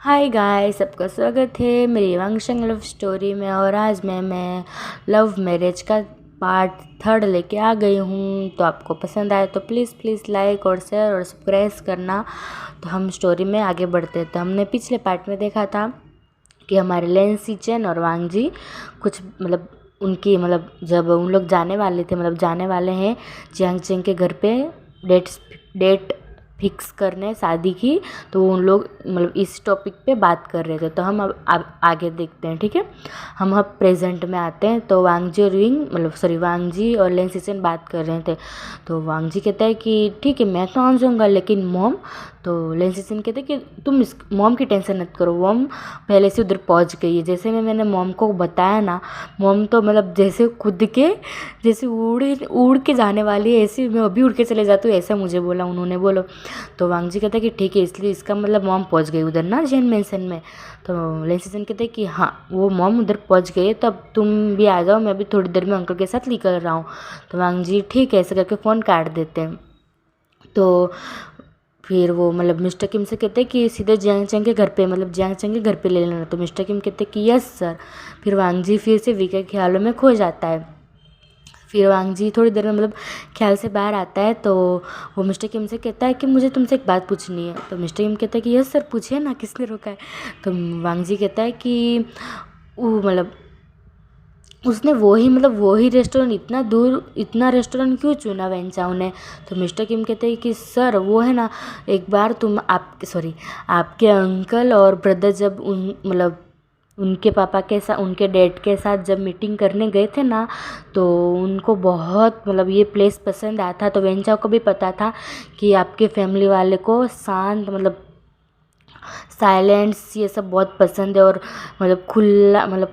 Hi guys, सबका स्वागत है मेरी वांगशंग लव स्टोरी में। और आज मैं लव मैरिज का पार्ट 3 लेके आ गई हूँ। तो आपको पसंद आए तो प्लीज़ लाइक और शेयर और सब्सक्राइब करना। तो हम स्टोरी में आगे बढ़ते हैं। तो हमने पिछले पार्ट में देखा था कि हमारे लेंसी चैन और वांगजी कुछ उनकी जब उन लोग जाने वाले थे, जाने वाले हैं जियांग चेंग के घर पे डेट फिक्स करने शादी की। तो उन लोग इस टॉपिक पे बात कर रहे थे। तो हम अब आगे देखते हैं, ठीक है। हम अब प्रेजेंट में आते हैं। तो वांगजी और वांगजी और लेंसी चेन बात कर रहे थे। तो वांगजी कहता है कि ठीक है मैं तो आ जाऊँगा, लेकिन मॉम। तो लेंसी चेन कहते हैं कि तुम इस मॉम की टेंशन मत करो, मॉम पहले से उधर पहुंच गई है। जैसे मैंने मॉम को बताया ना, मॉम तो जैसे खुद के जैसे उड़ के जाने वाली है, ऐसे मैं अभी उड़ के चले जाती हूँ, ऐसा मुझे बोला उन्होंने। बोलो। तो वांगजी कहता है कि ठीक है, इसलिए इसका मॉम पहुंच गई उधर ना जैन मेंशन में। तो लेंसी चेन कहते हैं कि हाँ वो मॉम उधर पहुंच गई है, तब तुम भी आ जाओ, मैं अभी थोड़ी देर में अंकल के साथ निकल रहा हूँ। तो वांगजी ठीक है ऐसे करके फ़ोन काट देते हैं। तो फिर वो मिस्टर किम से कहते हैं कि सीधे जियांग चेंग के घर पे जियांग चेंग के घर पे ले लेना। तो मिस्टर किम कहते हैं कि यस सर। फिर वांगजी फिर से वी के ख्यालों में खो जाता है। फिर वांगजी थोड़ी देर में ख्याल से बाहर आता है। तो वो मिस्टर किम से कहता है कि मुझे तुमसे एक बात पूछनी है। तो मिस्टर किम कहता है कि यस सर पूछिए ना, किसने रोका है। तो वांगजी कहता है कि वो उसने वो ही रेस्टोरेंट इतना दूर इतना रेस्टोरेंट क्यों चुना वेंचाओ ने। तो मिस्टर किम कहते हैं कि सर वो है ना, एक बार आपके अंकल और ब्रदर जब उनके पापा के साथ उनके डैड के साथ जब मीटिंग करने गए थे ना, तो उनको बहुत ये प्लेस पसंद आया था। तो वेंचाओ को भी पता था कि आपके फैमिली वाले को शांत साइलेंस ये सब बहुत पसंद है। और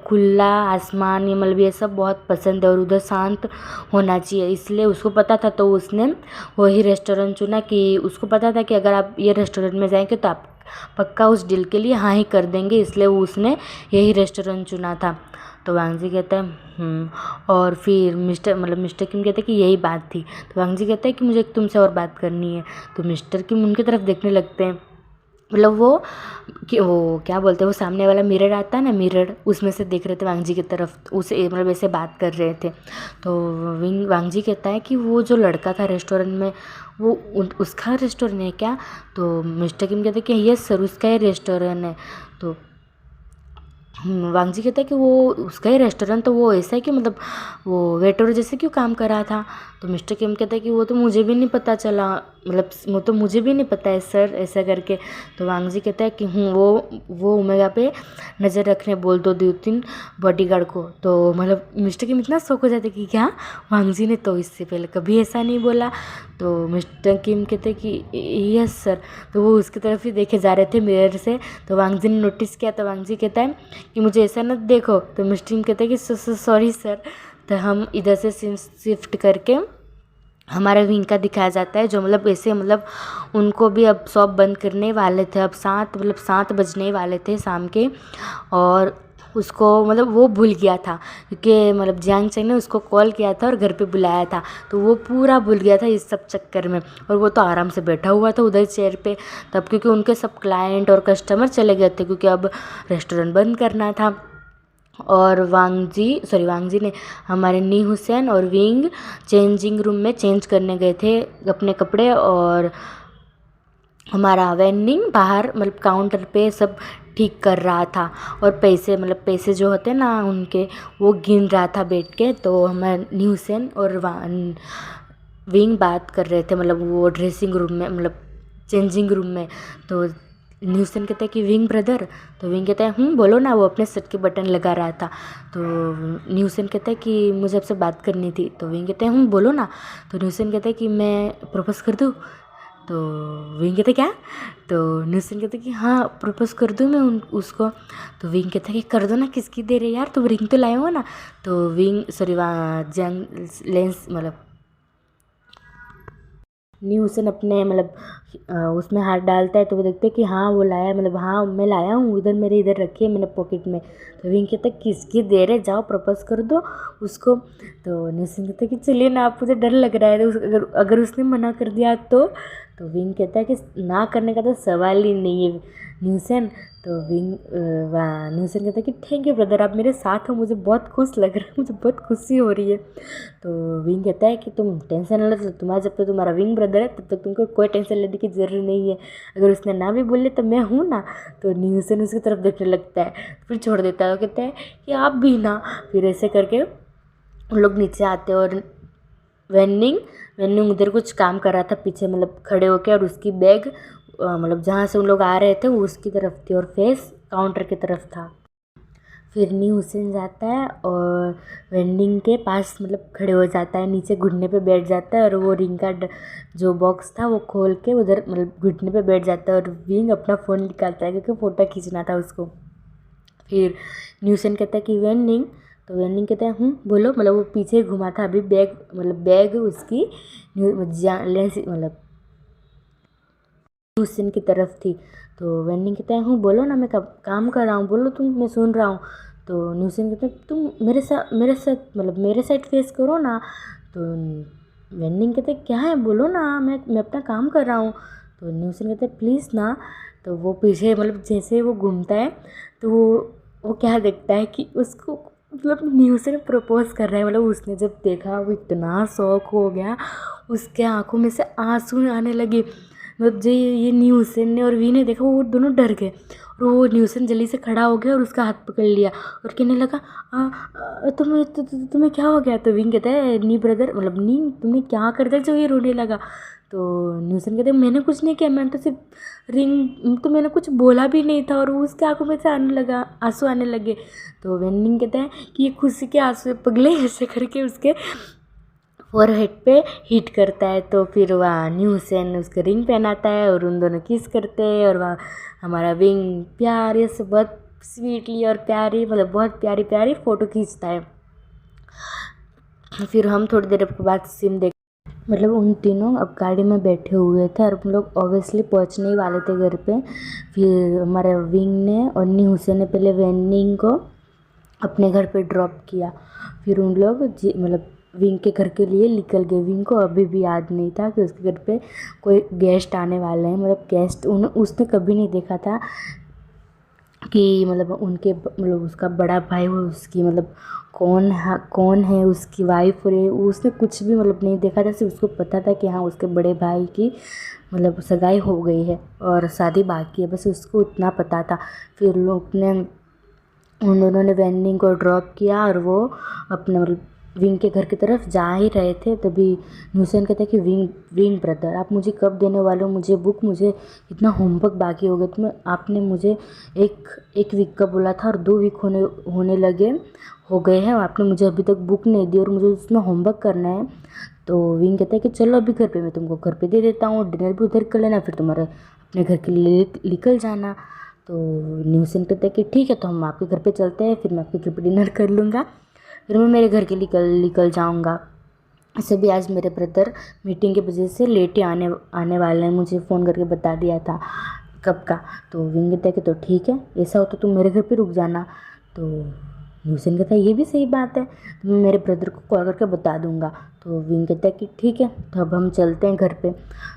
खुला आसमान ये सब बहुत पसंद है, और उधर शांत होना चाहिए, इसलिए उसको पता था। तो उसने वही रेस्टोरेंट चुना कि उसको पता था कि अगर आप ये रेस्टोरेंट में जाएंगे तो आप पक्का उस डील के लिए हाँ ही कर देंगे, इसलिए उसने यही रेस्टोरेंट चुना था। तो वांगजी कहता है और फिर मिस्टर किम कहते हैं कि यही बात थी। तो वांगजी कहता है कि मुझे तुमसे और बात करनी है। तो मिस्टर किम उनकी तरफ देखने लगते हैं। वो क्या बोलते हैं, वो सामने वाला मिरर आता है ना, मिरर उसमें से देख रहे थे वांगजी की तरफ, उसे ऐसे बात कर रहे थे। तो वांगजी कहता है कि वो जो लड़का था रेस्टोरेंट में, वो उसका रेस्टोरेंट है क्या। तो मिस्टर किम कहते हैं कि यस सर उसका ही रेस्टोरेंट है। तो वांगजी कहता है कि वो उसका ही रेस्टोरेंट, तो वो ऐसा है कि वो वेटर जैसे क्यों काम कर रहा था। तो मिस्टर किम कहता है कि वो तो मुझे भी नहीं पता चला, वो तो मुझे भी नहीं पता है सर, ऐसा करके। तो वांगजी कहता है कि वो ओमेगा पे नज़र रखने बोल दो 2-3 बॉडीगार्ड को। तो मिस्टर किम इतना शौक हो जाते कि क्या वांगजी ने तो इससे पहले कभी ऐसा नहीं बोला। तो मिस्टर किम कहते हैं कि यस सर। तो वो उसकी तरफ ही देखे जा रहे थे मिरर से। तो वांगजी ने नोटिस किया। तो वांगजी कहता है कि मुझे ऐसा न देखो। तो मिस्टर किम कहते हैं कि सॉरी सर। तो हम इधर से शिफ्ट करके हमारा विंग का दिखाया जाता है, जो ऐसे उनको भी अब शॉप बंद करने वाले थे। अब 7 बजने वाले थे शाम के। और उसको वो भूल गया था, क्योंकि जियांग चेंग ने उसको कॉल किया था और घर पे बुलाया था। तो वो पूरा भूल गया था इस सब चक्कर में। और वो तो आराम से बैठा हुआ था उधर चेयर पे तब, क्योंकि उनके सब क्लाइंट और कस्टमर चले गए थे, क्योंकि अब रेस्टोरेंट बंद करना था। और वांगजी ने हमारे नी हुसैन और विंग चेंजिंग रूम में चेंज करने गए थे अपने कपड़े। और हमारा वेनिंग बाहर काउंटर पे सब ठीक कर रहा था, और पैसे जो होते ना उनके, वो गिन रहा था बैठ के। तो हमारे नी हुसैन और विंग बात कर रहे थे वो ड्रेसिंग रूम में चेंजिंग रूम में। तो न्यूसन कहता है कि विंग ब्रदर। तो विंग कहता है बोलो ना, वो अपने शर्ट के बटन लगा रहा था। तो न्यूसन कहता है कि मुझे आपसे बात करनी थी। तो विंग कहते हैं बोलो ना। तो न्यूसन कहता है कि मैं प्रपोज कर दूँ। तो विंग कहते क्या। तो न्यूसन कहते कि हाँ प्रपोज कर दूँ मैं उसको। तो विंग कहता है कि कर दो ना, किसकी दे रहे यार, तुम रिंग तो लाए हो ना। तो विंग जंग लेंस न्यूसन अपने उसमें हाथ डालता है। तो वो देखते हैं कि हाँ वो लाया, हाँ मैं लाया हूँ, इधर रखी है मैंने पॉकेट में। तो विंग कहता है किसकी देर है, जाओ प्रपोज कर दो उसको। तो न्यूसन कहता है कि चलिए ना, आप मुझे डर लग रहा है, अगर उसने मना कर दिया तो विंग कहता है कि ना करने का तो सवाल ही नहीं है न्यूसन। तो न्यूसन कहता है कि थैंक यू ब्रदर, आप मेरे साथ हो, मुझे बहुत खुश लग रहा है, मुझे बहुत खुशी हो रही है। तो विंग कहता है कि तुम टेंशन न लो, तुम्हारा जब तक तुम्हारा विंग ब्रदर है तब तक तुमको कोई टेंशन लेने की ज़रूरत नहीं है, अगर उसने ना भी बोले तो मैं हूँ ना। तो न्यूसन उसकी तरफ देखने लगता है, फिर छोड़ देता है। वो कहता है कि आप भी ना। फिर ऐसे करके उन लोग नीचे आते हैं और वेनिंग उधर कुछ काम कर रहा था पीछे, मतलब खड़े होके, और उसकी बैग मतलब जहाँ से उन लोग आ रहे थे वो उसकी तरफ थी और फेस काउंटर की तरफ था। फिर न्यू हुसैन जाता है और वेंडिंग के पास मतलब खड़े हो जाता है, नीचे घुटने पे बैठ जाता है और वो रिंग का जो बॉक्स था वो खोल के उधर मतलब घुटने पे बैठ जाता है और विंग अपना फ़ोन निकालता है क्योंकि फ़ोटो खींचना था उसको। फिर न्यू हुसैन कहता है कि वेंडिंग, तो वेंडिंग कहता है बोलो, मतलब वो पीछे घुमा था अभी, बैग उसकी लेंस मतलब हुसैन की तरफ थी। तो वेंडिंग कहता है बोलो ना, मैं काम कर रहा हूँ, बोलो तुम, मैं सुन रहा हूँ। तो न्यूसन कहते हैं तुम मेरे साइड फेस करो ना। तो वेंडिंग कहते क्या है, बोलो ना, मैं अपना काम कर रहा हूँ। तो न्यूसन कहते प्लीज़ ना। तो वो पीछे मतलब जैसे वो घूमता है तो वो क्या देखता है कि उसको मतलब न्यूसन प्रपोज कर रहा है। मतलब उसने जब देखा वो इतना शौक हो गया, उसके आंखों में से आंसू आने लगे। मतलब जो ये न्यू हुसैन ने और वी ने देखा वो दोनों डर गए और वो न्यू हुसैन जल्दी से खड़ा हो गया और उसका हाथ पकड़ लिया और कहने लगा तुम्हें क्या हो गया। तो विंग कहता है नी ब्रदर, मतलब नी तुमने क्या कर दिया जो ये रोने लगा। तो न्यू हुसैन कहते मैंने कुछ नहीं किया, मैंने तो सिर्फ तो मैंने कुछ बोला भी नहीं था, और उसके आंखों में से आंसू आने लगे। तो वेंडिंग कहता है कि ये खुशी के आंसू पगले, ऐसे करके उसके फोरहेड पे हिट करता है। तो फिर वह न्यू हुसैन उसके रिंग पहनाता है और उन दोनों किस करते हैं और वह हमारा विंग प्यारे से बहुत स्वीटली और प्यारी, मतलब बहुत प्यारी प्यारी फ़ोटो खींचता है। फिर हम थोड़ी देर के बाद सीन देख, मतलब उन तीनों अब गाड़ी में बैठे हुए थे और हम लोग ऑब्वियसली पहुंचने ही वाले थे घर पे। फिर हमारे विंग ने और न्यू हुसैन ने पहले वेंडिंग को अपने घर पे ड्रॉप किया। फिर उन लोग मतलब विंग के घर के लिए निकल गए। विंग को अभी भी याद नहीं था कि उसके घर पे कोई गेस्ट आने वाले हैं, मतलब गेस्ट उसने कभी नहीं देखा था कि मतलब मतलब उसका बड़ा भाई हो, उसकी मतलब कौन है उसकी वाइफ, और उसने कुछ भी मतलब नहीं देखा था। सिर्फ उसको पता था कि हाँ उसके बड़े भाई की मतलब सगाई हो गई है और शादी बाकी है, बस उसको उतना पता था। फिर लोग ने उन दोनों ने वेंडिंग को ड्रॉप किया और वो अपने मतलब विंग के घर की तरफ जा ही रहे थे। तभी न्यूसन कहता है कि विंग ब्रदर, आप मुझे कब देने वाले हो मुझे बुक, मुझे इतना होमवर्क बाकी हो गया। तो आपने मुझे एक वीक का बोला था और 2 वीक होने हो गए हैं, आपने मुझे अभी तक बुक नहीं दी और मुझे उसमें होमवर्क करना है। तो विंग कहता है कि चलो अभी घर पे मैं तुमको घर पे दे देता हूँ, डिनर भी उधर कर लेना, फिर तुम्हारे अपने घर के लिए निकल जाना। तो न्यूसन कहता है कि ठीक है, तो हम आपके घर पे चलते हैं, फिर मैं आपके घर पे डिनर कर लूँगा, फिर मैं मेरे घर के निकल जाऊँगा। ऐसे भी आज मेरे ब्रदर मीटिंग की वजह से लेट ही आने वाले हैं, मुझे फ़ोन करके बता दिया था कब का। तो विंग कहता है कि तो ठीक है, ऐसा हो तो तुम मेरे घर पे रुक जाना। तो न्यूसन कहता है ये भी सही बात है, तो मैं मेरे ब्रदर को कॉल करके बता दूँगा। तो विंग कहता है कि ठीक है, तो अब हम चलते हैं घर पे।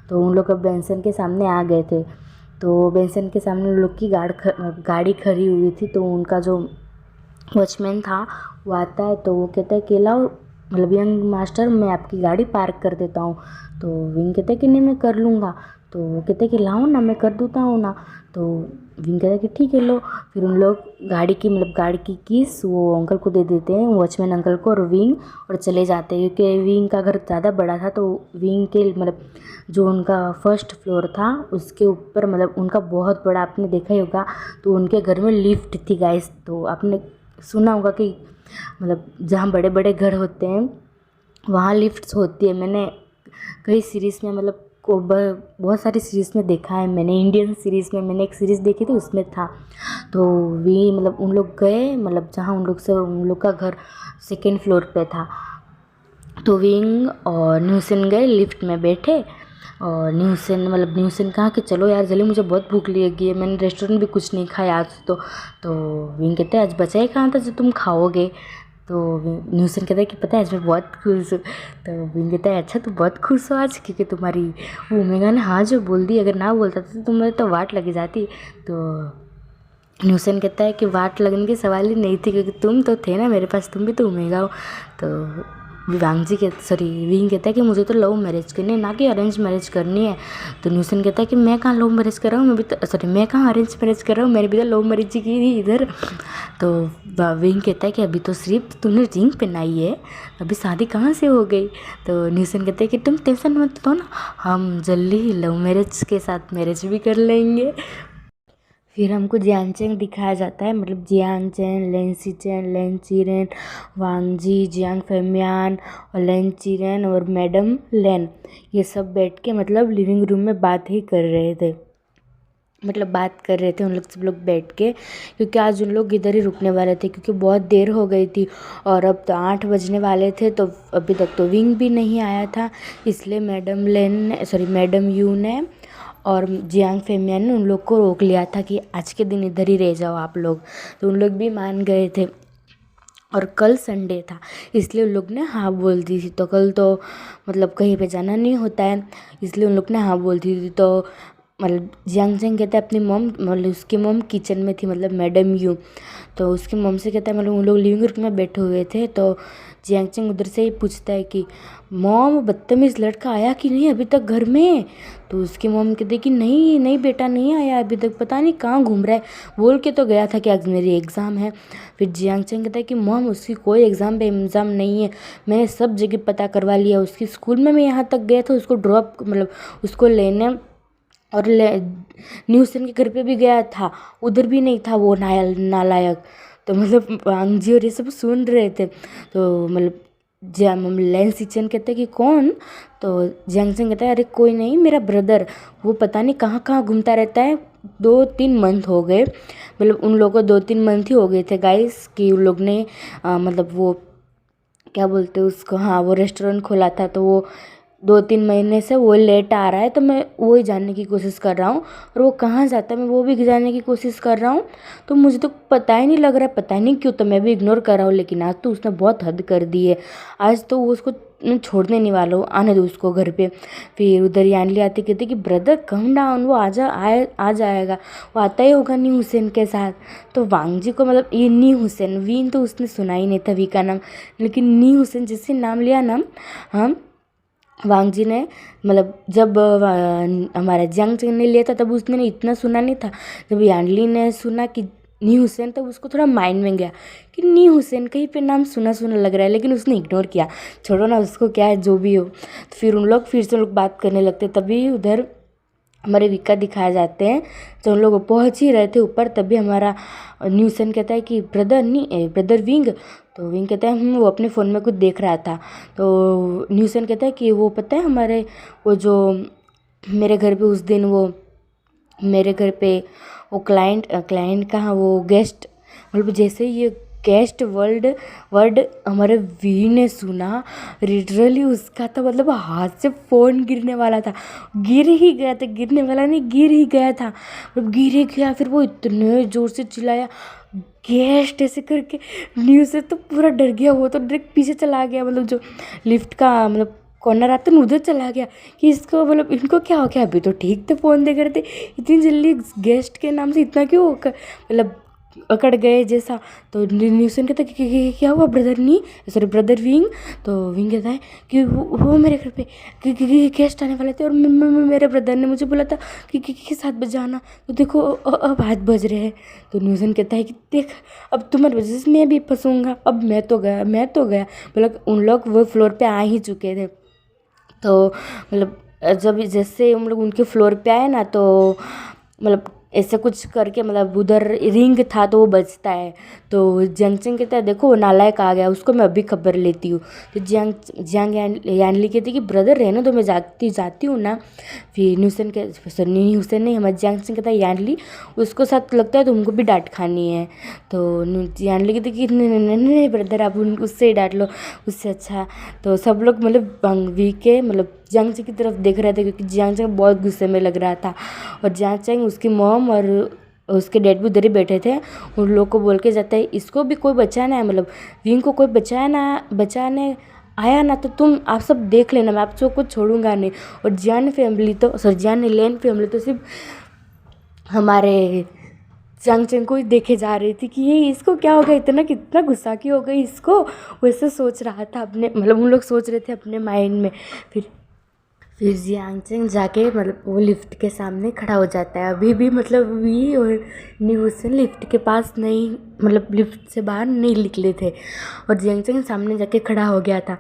तो उन लोग अब बेंसन के सामने आ गए थे। तो बेंसन के सामने उन लोग की गाड़ी खड़ी हुई थी। तो उनका जो वॉचमैन था वो आता है, तो वो कहता है कि लाओ, मतलब यंग मास्टर मैं आपकी गाड़ी पार्क कर देता हूँ। तो विंग कहता है कि नहीं मैं कर लूँगा। तो वो कहते हैं कि लाओ ना, मैं कर देता हूँ ना। तो विंग कहता है कि ठीक है लो। फिर उन लोग गाड़ी की कीस वो अंकल को दे देते हैं, वॉचमैन अंकल को, और चले जाते हैं क्योंकि विंग का घर ज़्यादा बड़ा था। तो विंग के मतलब जो उनका फर्स्ट फ्लोर था उसके ऊपर मतलब उनका बहुत बड़ा, आपने देखा ही होगा, तो उनके घर में लिफ्ट थी गाइस। तो आपने सुना होगा कि मतलब जहाँ बड़े बड़े घर होते हैं वहाँ लिफ्ट्स होती है। मैंने कई सीरीज़ में मतलब बहुत सारी सीरीज़ में देखा है मैंने। इंडियन सीरीज़ में मैंने एक सीरीज़ देखी थी उसमें था। तो वे मतलब उन लोग गए, मतलब जहाँ उन लोग का घर 2nd फ्लोर पे था। तो विंग और न्यूसन गए, लिफ्ट में बैठे और न्यूसन कहा कि चलो यार जल्दी, मुझे बहुत भूख लगी है, मैंने रेस्टोरेंट भी कुछ नहीं खाया आज। तो विंग कहते हैं आज बचा ही कहाँ था जो तुम खाओगे। तो न्यूसन कहता है कि पता है आज मैं बहुत खुश हूँ। तो विंग कहता है अच्छा तू बहुत खुश हो आज, क्योंकि तुम्हारी वो ओमेगा ने हाँ जो बोल दी, अगर ना बोलता तो तुम्हें तो वाट लगी जाती। तो न्यूसन कहता है कि वाट लगने की सवाल ही नहीं थी, क्योंकि तुम तो थे ना मेरे पास, तुम भी तो ओमेगा हो। तो विंग कहता है कि मुझे तो लव मैरिज करनी है, ना कि अरेंज मैरिज करनी है। तो न्यूसन कहता है कि मैं कहाँ लव मैरिज कर रहा हूँ, मैं कहाँ अरेंज मैरिज कर रहा हूँ, मैंने भी तो लव मैरिज ही की थी इधर। तो विंग कहता है कि अभी तो सिर्फ तूने रिंग पहनाई है, अभी शादी कहाँ से हो गई। तो न्यूसन कहते हैं कि तुम टेंशन मत लो ना, हम जल्दी ही लव मैरिज के साथ मैरिज भी कर लेंगे। फिर हमको जियांग चैंग दिखाया जाता है, मतलब जियांग चैन, लेन सीचेन, लेन चीरेन, वांगजी, जियांग फेमियान और लेन चीरेन और मैडम लेन, ये सब बैठ के मतलब लिविंग रूम में बात ही कर रहे थे, मतलब बात कर रहे थे उन लोग सब लोग बैठ के, क्योंकि आज उन लोग इधर ही रुकने वाले थे, क्योंकि बहुत देर हो गई थी और अब तो 8 बजने वाले थे। तो अभी तक तो विंग भी नहीं आया था, इसलिए मैडम यू ने और जियांग फेमियान ने उन लोग को रोक लिया था कि आज के दिन इधर ही रह जाओ आप लोग। तो उन लोग भी मान गए थे और कल संडे था, इसलिए उन लोग ने हाँ बोल दी थी। तो कल तो मतलब कहीं पे जाना नहीं होता है, इसलिए उन लोग ने हाँ बोल दी थी। तो मतलब जियांग चैंग कहता है अपनी मॉम, मतलब उसकी मॉम किचन में थी, मतलब मैडम यू। तो उसकी मॉम से कहता है, मतलब उन लोग लिविंग रूम में बैठे हुए थे, तो जियांग चैंग उधर से ही पूछता है कि मॉम बदतमीज़ लड़का आया कि नहीं अभी तक घर में। तो उसकी मॉम कहती है कि नहीं नहीं बेटा नहीं आया अभी तक, पता नहीं कहाँ घूम रहा है, बोल के तो गया था कि आज मेरी एग्ज़ाम है। फिर जियांग चैंग कहता है कि मॉम उसकी कोई एग्ज़ाम पे एग्ज़ाम नहीं है, मैंने सब जगह पता करवा लिया, उसकी स्कूल में मैं यहाँ तक गया था उसको ड्रॉप, मतलब उसको लेने, और न्यूसन के घर पे भी गया था, उधर भी नहीं था वो नालायक। तो मतलब वांगजी और ये सब सुन रहे थे। तो मतलब लेन सिचन कहते हैं कि कौन। तो जियांग चैंग कहता है अरे कोई नहीं, मेरा ब्रदर, वो पता नहीं कहाँ कहाँ घूमता रहता है, 2-3 मंथ हो गए, मतलब उन लोगों को 2-3 मंथ ही हो गए थे गाइस, कि उन लोग ने मतलब वो क्या बोलते हैं उसको, हाँ वो रेस्टोरेंट खोला था, तो वो 2-3 महीने से वो लेट आ रहा है। तो मैं वो ही जानने की कोशिश कर रहा हूँ, और वो कहाँ जाता है मैं वो भी जानने की कोशिश कर रहा हूँ। तो मुझे तो पता ही नहीं लग रहा है, पता नहीं क्यों, तो मैं भी इग्नोर कर रहा हूँ। लेकिन आज तो उसने बहुत हद कर दी है, आज तो वो उसको मैं छोड़ने नहीं वाला हूँ, आने दो उसको घर पे। फिर उधर यानली आती कहती कि ब्रदर कम डाउन, वो आ जाएगा, वो आता ही होगा नी हुसैन के साथ। तो वांगजी को मतलब ये नी हुसैन, वीन तो उसने सुना ही नहीं था वी का नाम, लेकिन नी हुसैन जैसे नाम लिया ना हम वांगजी ने, मतलब जब हमारा जियांग चैंग ने लिया था तब उसने इतना सुना नहीं था, जब यानली ने सुना कि नी हुसैन, तब उसको थोड़ा माइंड में गया कि नी हुसैन कहीं पे नाम सुना सुना लग रहा है, लेकिन उसने इग्नोर किया, छोड़ो ना उसको, क्या है जो भी हो। तो फिर उन लोग फिर से बात करने लगते, तभी उधर हमारे विका दिखाए जाते हैं। तो उन लोग पहुँच ही रहे थे ऊपर, तभी हमारा न्यूसन कहता है कि ब्रदर विंग। तो विंग कहता है वो अपने फ़ोन में कुछ देख रहा था। तो न्यूसन कहता है कि वो पता है हमारे वो जो मेरे घर पे उस दिन वो मेरे घर पे वो क्लाइंट कहाँ, वो गेस्ट, मतलब जैसे ही ये गेस्ट वर्ड हमारे वी ने सुना, लिटरली उसका तो मतलब हाथ से फ़ोन गिरने वाला था, गिर ही गया था, गिरने वाला नहीं गिर ही गया था, मतलब गिर ही गया। फिर वो इतने ज़ोर से चिल्लाया गेस्ट ऐसे करके, न्यूज़ से तो पूरा डर गया, वो तो डायरेक्ट पीछे चला गया, मतलब जो लिफ्ट का मतलब कॉर्नर आता ना उधर चला गया कि इसको मतलब इनको क्या हो गया, अभी तो ठीक थे फ़ोन देख रहे थे, इतनी जल्दी गेस्ट के नाम से इतना क्यों मतलब अकड़ गए जैसा। तो न्यूसन कहता है कि क्या हुआ ब्रदर विंग। तो विंग कहता है कि वो मेरे घर पे गेस्ट आने वाले थे, और मेरे ब्रदर ने मुझे बोला था कि 7 बजे आना, तो देखो अब 8 बज रहे हैं। तो न्यूसन कहता है कि देख अब तुम्हारी वजह से मैं भी फंसूंगा, अब मैं तो गया मतलब उन लोग वो फ्लोर पे आ ही चुके थे। तो मतलब जब जैसे हम लोग उनके फ्लोर पे आए ना, तो मतलब ऐसे कुछ करके मतलब उधर रिंग था तो वो बजता है। तो जियांग चैंग कहता है देखो वो नालायक आ गया, उसको मैं अभी खबर लेती हूँ। तो जियांग यानली कहती कि ब्रदर रहने दो, मैं जाती हूँ ना। फिर न्यूसन नहीं, हमारे जियांग चैंग कहता है यानली उसको साथ लगता है तुमको भी डांट खानी है। तो यानली कहती कि नहीं ब्रदर आप उससे ही डांट लो, उससे अच्छा। तो सब लोग मतलब वी के मतलब जियांग चैंग की तरफ देख रहे थे, क्योंकि जियांग चैंग बहुत गुस्से में लग रहा था, और जियांग चैंग उसकी मॉम और उसके डैड भी उधर ही बैठे थे। उन लोग को बोल के जाता है इसको भी कोई बचाना है, मतलब विंग को कोई बचाने आया ना तो तुम आप सब देख लेना, मैं आप सबको छोड़ूंगा नहीं। और जियान लेन फैमिली तो सिर्फ हमारे चांग चंग को ही देखे जा रही थी कि ये इसको क्या हो गया, इतना कितना गुस्सा की हो गई इसको। वैसे सोच रहा था अपने, मतलब उन लोग सोच रहे थे अपने माइंड में। फिर जियांग चंग जाके मतलब वो लिफ्ट के सामने खड़ा हो जाता है। अभी भी मतलब वी और न्यूसन लिफ्ट के पास नहीं, मतलब लिफ्ट से बाहर नहीं निकले थे और जियांग चंग सामने जाके खड़ा हो गया था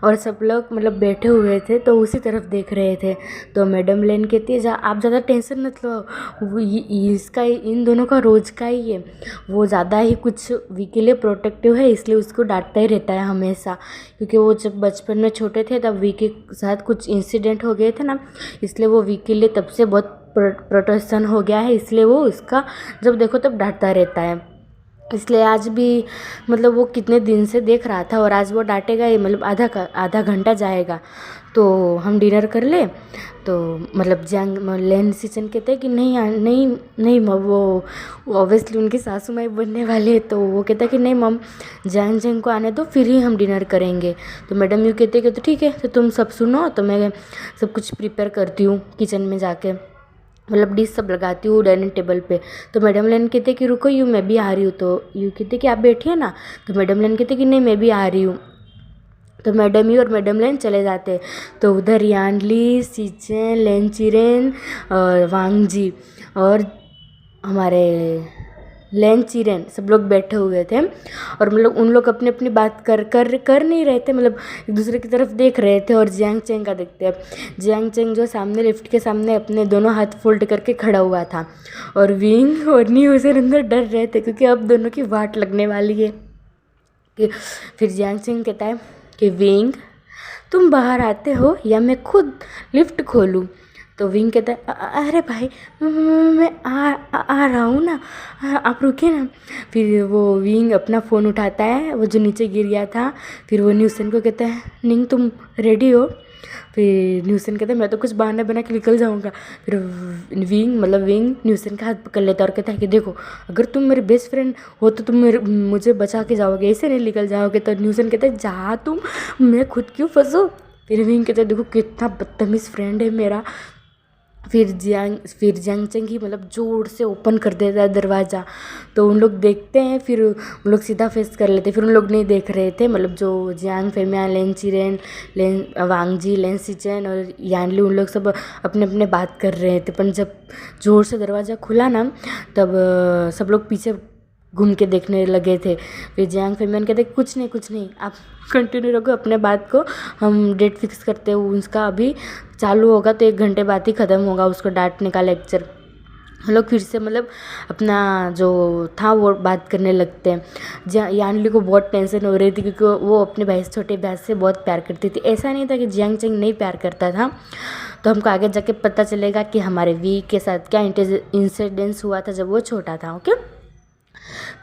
और सब लोग मतलब बैठे हुए थे तो उसी तरफ देख रहे थे। तो मैडम लेन कहती है आप ज़्यादा टेंशन मत लो, इसका इन दोनों का रोज़ का ही है, वो ज़्यादा ही कुछ वी के लिए प्रोटेक्टिव है इसलिए उसको डांटता ही रहता है हमेशा, क्योंकि वो जब बचपन में छोटे थे तब वी के साथ कुछ इंसिडेंट हो गए थे ना, इसलिए वो वी के लिए तब से बहुत प्रोटेक्शन हो गया है, इसलिए वो उसका जब देखो तब डांटता रहता है। इसलिए आज भी मतलब वो कितने दिन से देख रहा था और आज वो डांटेगा ही, मतलब आधा घंटा जाएगा। तो हम डिनर कर ले, तो मतलब लेन सिचन कहते हैं कि नहीं मम, वो ऑब्वियसली उनकी सासू माई बनने वाले, तो वो कहता है कि नहीं मम, जैंग को आने दो फिर ही हम डिनर करेंगे। तो मैडम यूँ कहते हैं कि तो ठीक है, तो तुम सब सुनो, तो मैं सब कुछ प्रिपेयर करती हूँ किचन में जाके, मतलब डिश सब लगाती हूँ डाइनिंग टेबल पे। तो मैडम लेन कहते कि रुको यूँ मैं भी आ रही हूँ, तो यूँ कहते कि आप बैठिए ना, तो मैडम लेन कहते कि नहीं मैं भी आ रही हूँ। तो मैडम यू और मैडम लेन चले जाते। तो उधर यानली, सीचेन, लेनचिरेन और वांगजी और हमारे लेन चिरेन सब लोग बैठे हुए थे और मतलब उन लोग अपनी अपनी बात कर नहीं रहे थे, मतलब एक दूसरे की तरफ देख रहे थे। और जियांग चेंग का देखते हैं, जियांग चेंग जो सामने लिफ्ट के सामने अपने दोनों हाथ फोल्ड करके खड़ा हुआ था और विंग और नी उसे अंदर डर रहे थे क्योंकि अब दोनों की वाट लगने वाली है। कि फिर जियांग चेंग कहता है कि विंग तुम बाहर आते हो या मैं खुद लिफ्ट खोलूँ। तो विंग कहता है अरे भाई मैं आ रहा हूँ ना, आप रुकिए ना। फिर वो विंग अपना फ़ोन उठाता है, वो जो नीचे गिर गया था। फिर वो न्यूसन को कहता है निंग तुम रेडी हो। फिर न्यूसन कहता है मैं तो कुछ बहाना बना के निकल जाऊँगा। फिर विंग न्यूसन का हाथ पकड़ लेता है और कहता है कि देखो अगर तुम मेरे बेस्ट फ्रेंड हो तो तुम मुझे बचा के जाओगे, ऐसे नहीं निकल जाओगे। तो न्यूसन कहता है जा तुम, मैं खुद क्यों फंसूँ। फिर विंग कहता है देखो कितना बदतमीज़ फ्रेंड है मेरा। फिर जियांग चंग ही मतलब ज़ोर से ओपन कर देता है दरवाज़ा। तो उन लोग देखते हैं, फिर उन लोग सीधा फेस कर लेते। फिर उन लोग नहीं देख रहे थे, मतलब जो जियांग फेमिया, लेन चिरेन, लेन वांगजी, लेन सिचेन और यानली उन लोग सब अपने अपने बात कर रहे थे। पर जब ज़ोर से दरवाज़ा खुला ना तब सब लोग पीछे घूम के देखने लगे थे। फिर जियांग फेमियन कहते कुछ नहीं आप कंटिन्यू रखो अपने बात को, हम डेट फिक्स करते हैं उसका, अभी चालू होगा तो 1 घंटे बाद ही ख़त्म होगा उसको डांटने का लेक्चर। हम लोग फिर से मतलब अपना जो था वो बात करने लगते हैं। यानली को बहुत टेंशन हो रही थी क्योंकि वो अपने भाई छोटे भाई से बहुत प्यार करती थी। ऐसा नहीं था कि जियांग चंग नहीं प्यार करता था। तो हमको आगे जाके पता चलेगा कि हमारे वी के साथ क्या इंसिडेंस हुआ था जब वो छोटा था। ओके,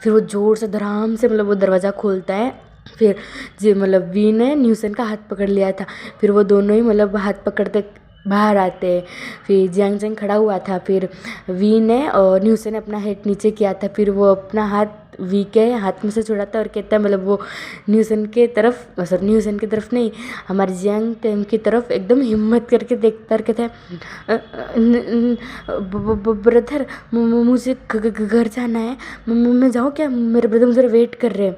फिर वो ज़ोर से धड़ाम से मतलब वो दरवाज़ा खोलता है। फिर जी मतलब वी ने न्यूसन का हाथ पकड़ लिया था। फिर वो दोनों ही मतलब हाथ पकड़ते बाहर आते। फिर जियांग चंग खड़ा हुआ था। फिर वी ने और न्यूसन ने अपना हेड नीचे किया था। फिर वो अपना हाथ वी के हाथ में से छुड़ाता है और कहता है, मतलब वो न्यूसन की तरफ नहीं, हमारे जियांग चंग की तरफ एकदम हिम्मत करके देखता और कहता है ब्रदर मुझे घर जाना है, मैं जाऊँ क्या, मेरे ब्रदर मुझे वेट कर रहे हैं।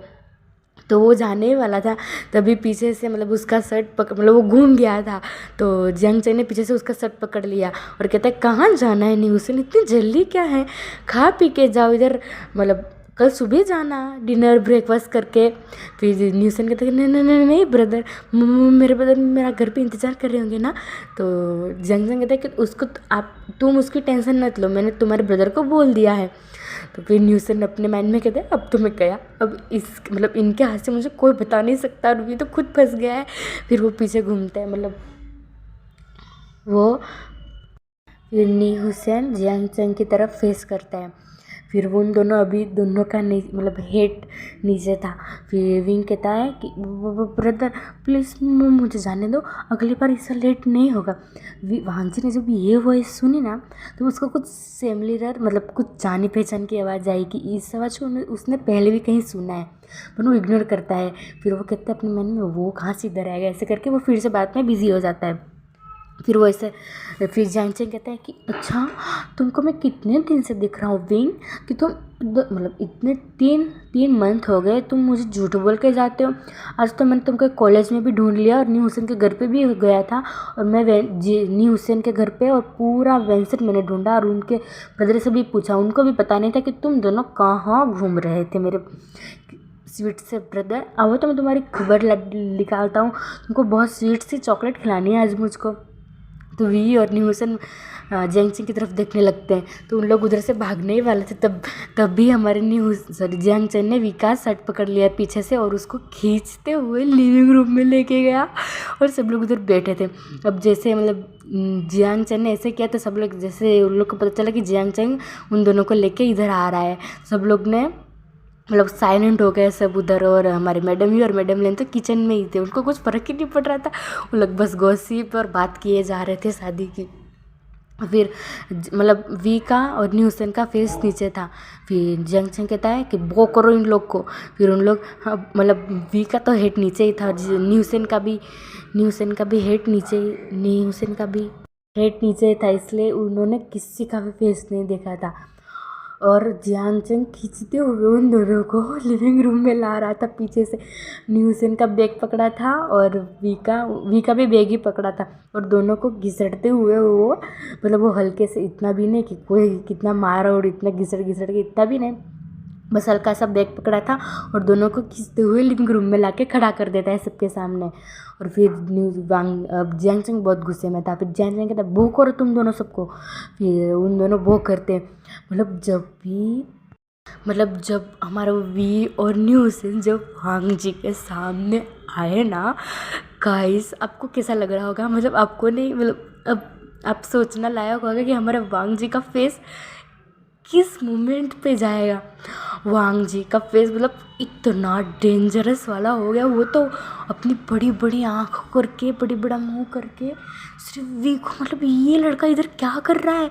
तो वो जाने ही वाला था, तभी पीछे से मतलब उसका शर्ट पकड़, मतलब वो घूम गया था। तो जियांग चंग ने पीछे से उसका शर्ट पकड़ लिया और कहता है कहाँ जाना है न्यूसन, इतनी जल्दी क्या है, खा पी के जाओ इधर, मतलब कल सुबह जाना डिनर ब्रेकफास्ट करके। फिर न्यूसन कहता है नहीं ब्रदर, मेरे ब्रदर मेरा घर पे इंतज़ार कर रहे होंगे ना। तो जियांग चंग कहता है कि उसको तुम उसकी टेंशन मत लो, मैंने तुम्हारे ब्रदर को बोल दिया है। तो फिर न्यूसन अपने माइंड में कहते हैं अब तो मैं गया, अब इस मतलब इनके हाथ से मुझे कोई बता नहीं सकता और ये तो खुद फंस गया है। फिर वो पीछे घूमता है, मतलब वो फिर नी हुसैन जियांग चंग की तरफ फेस करता है। फिर वो उन दोनों अभी दोनों का मतलब हेड नीचे था। फिर विंग कहता है कि ब्रदर प्लीज़ मुझे जाने दो, अगली बार इससे लेट नहीं होगा। वांगजी ने जब ये वॉइस सुनी ना तो उसको कुछ सिमिलर मतलब कुछ जानी पहचान की आवाज़ आई कि इस आवाज़ को उसने पहले भी कहीं सुना है, पर वो इग्नोर करता है। फिर वो कहता है अपने मन में वो कहाँ से इधर आएगा, ऐसे करके वो फिर से बात में बिजी हो जाता है। फिर वो ऐसे फिर जियांग चेन कहता है कि अच्छा तुमको मैं कितने दिन से दिख रहा हूँ विंग, कि तुम मतलब इतने 3 मंथ हो गए तुम मुझे झूठ बोल के जाते हो। आज तो मैंने तुमको कॉलेज में भी ढूंढ लिया और न्यू हुसैन के घर पे भी गया था, और मैं न्यू हुसैन के घर पे और पूरा वेंसर मैंने ढूंढा और उनके ब्रदर से भी पूछा, उनको भी पता नहीं था कि तुम दोनों कहाँ घूम रहे थे मेरे स्वीट से ब्रदर। आओ तो मैं तुम्हारी खबर निकालता हूँ, तुमको बहुत स्वीट सी चॉकलेट खिलानी है आज मुझको। तो वी और न्यू हुसैन जियांग चेन की तरफ देखने लगते हैं, तो उन लोग उधर से भागने ही वाले थे, तब भी हमारे जियांग चेन ने विकास शर्ट पकड़ लिया पीछे से और उसको खींचते हुए लिविंग रूम में लेके गया और सब लोग उधर बैठे थे। अब जैसे मतलब जियांग चेन ने ऐसे किया तो सब लोग, जैसे उन लोग को पता चला कि जियांग चेन उन दोनों को लेके इधर आ रहा है, सब लोग ने मतलब साइलेंट हो गए सब उधर। और हमारे मैडम ही और मैडम लेन तो किचन में ही थे, उनको कुछ फ़र्क ही नहीं पड़ रहा था, वो लोग बस गॉसिप और बात किए जा रहे थे शादी की। फिर मतलब वी का और न्यू हुसैन का फेस नीचे था। फिर जियांग चेन कहता है कि वो करो इन लोग को। फिर उन लोग मतलब वी का तो हेड नीचे ही था, न्यू हुसैन का भी हेड नीचे, न्यू हुसैन का भी हेड नीचे ही था, इसलिए उन्होंने किसी का भी फेस नहीं देखा था। और जियांग चेन खींचते हुए उन दोनों को लिविंग रूम में ला रहा था पीछे से। न्यू हुसैन का बैग पकड़ा था और वी का भी बैग ही पकड़ा था, और दोनों को घिसटते हुए वो मतलब वो हल्के से, इतना भी नहीं कि कोई कितना मारा और इतना घिसट के, इतना भी नहीं, बस हल्का सा बैग पकड़ा था और दोनों को खींचते हुए लिविंग रूम में लाके खड़ा कर देता है सबके सामने। और फिर जियांग चेन बहुत गुस्से में था। फिर जियांग चेन कहता है भो करो तुम दोनों सबको। फिर उन दोनों भो करते हैं। जब हमारा वी और न्यू हुसैन जब वांग जी के सामने आए ना, गाइस आपको कैसा लग रहा होगा, मतलब आपको नहीं, मतलब अब आप सोचना लायक होगा कि हमारे वांग जी का फेस किस मोमेंट पे जाएगा। वांग जी का फेस मतलब इतना डेंजरस वाला हो गया, वो तो अपनी बड़ी बड़ी आँख करके, बड़ी बड़ा मुंह करके सिर्फ वी को, मतलब ये लड़का इधर क्या कर रहा है,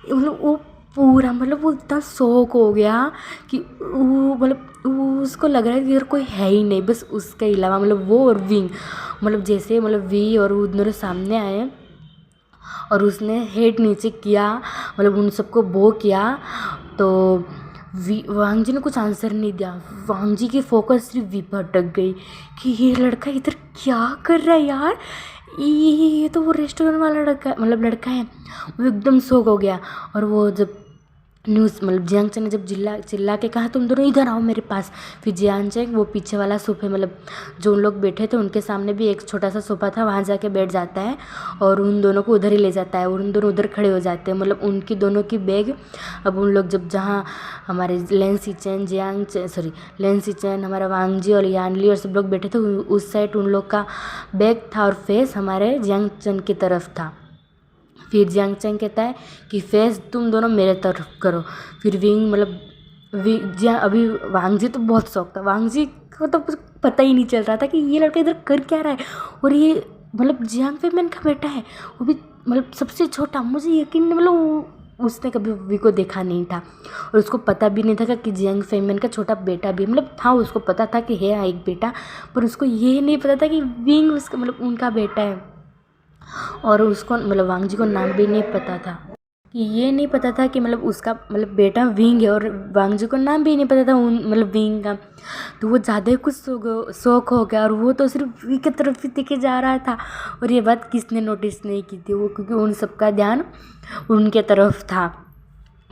मतलब वो पूरा, मतलब वो इतना शौक हो गया कि वो मतलब उसको लग रहा है कि इधर कोई है ही नहीं बस उसके अलावा, मतलब वो और विंग, मतलब जैसे मतलब वी और वो दोनों सामने आए और उसने हेड नीचे किया, मतलब उन सबको बो किया, तो वांग जी ने कुछ आंसर नहीं दिया। वांग जी की फोकस सिर्फ वी पर अटक गई कि ये लड़का इधर क्या कर रहा है यार, ये तो वो रेस्टोरेंट वाला लड़का है। वो एकदम शॉक हो गया। और वो जब मतलब जियांग चेन ने जब चिल्ला के कहा तुम दोनों इधर आओ मेरे पास, फिर जियांग चेन वो पीछे वाला सोफे, मतलब जो उन लोग बैठे थे उनके सामने भी एक छोटा सा सोफा था, वहाँ जाके बैठ जाता है और उन दोनों को उधर ही ले जाता है और उन दोनों उधर खड़े हो जाते हैं, मतलब उनकी दोनों की बैग। अब उन लोग जब जहाँ हमारे लेन सिचेन हमारा वांगजी और यानली और सब लोग बैठे थे, उस साइड उन लोग का बैग था और फेस हमारे जियांग चेन की तरफ था। फिर जियांग चेन कहता है कि फेस तुम दोनों मेरे तरफ करो। फिर विंग मतलब अभी वांग जी तो बहुत शौक था, वांग जी को तो कुछ पता ही नहीं चल रहा था कि ये लड़का इधर कर क्या रहा है, और ये मतलब जियांग फेमैन का बेटा है, वो भी मतलब सबसे छोटा, मुझे यकीन नहीं, मतलब उसने कभी वी को देखा नहीं था और उसको पता भी नहीं था कि जियांग फेमैन का छोटा बेटा भी, मतलब था उसको पता था कि है एक बेटा, पर उसको ये नहीं पता था कि विंग उसका मतलब उनका बेटा है। और उसको मतलब वांग जी को नाम भी नहीं पता था, कि ये नहीं पता था कि मतलब उसका मतलब बेटा विंग है, और वांग जी को नाम भी नहीं पता था मतलब विंग का। तो वो ज़्यादा ही कुछ शौक हो गया और वो तो सिर्फ वी की तरफ ही देखे जा रहा था। और ये बात किसने नोटिस नहीं की थी, वो क्योंकि उन सबका ध्यान उनके तरफ था।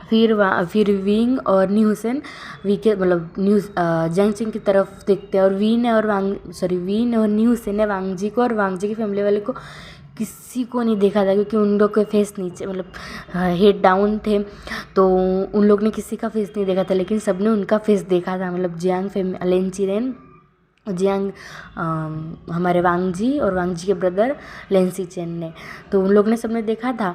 फिर विंग और न्यू हुसैन वी के मतलब जियांग चेन की तरफ देखते हैं, और वीन और न्यू हुसैन ने वांग जी को और वांग जी की फैमिली वाले को किसी को नहीं देखा था, क्योंकि उन लोग के फेस नीचे मतलब हेड डाउन थे, तो उन लोग ने किसी का फेस नहीं देखा था, लेकिन सबने उनका फेस देखा था, मतलब जियांग लेन चिरेन जियांग हमारे वांग जी और वांग जी के ब्रदर लेंसी चेन ने, तो उन लोग ने सबने देखा था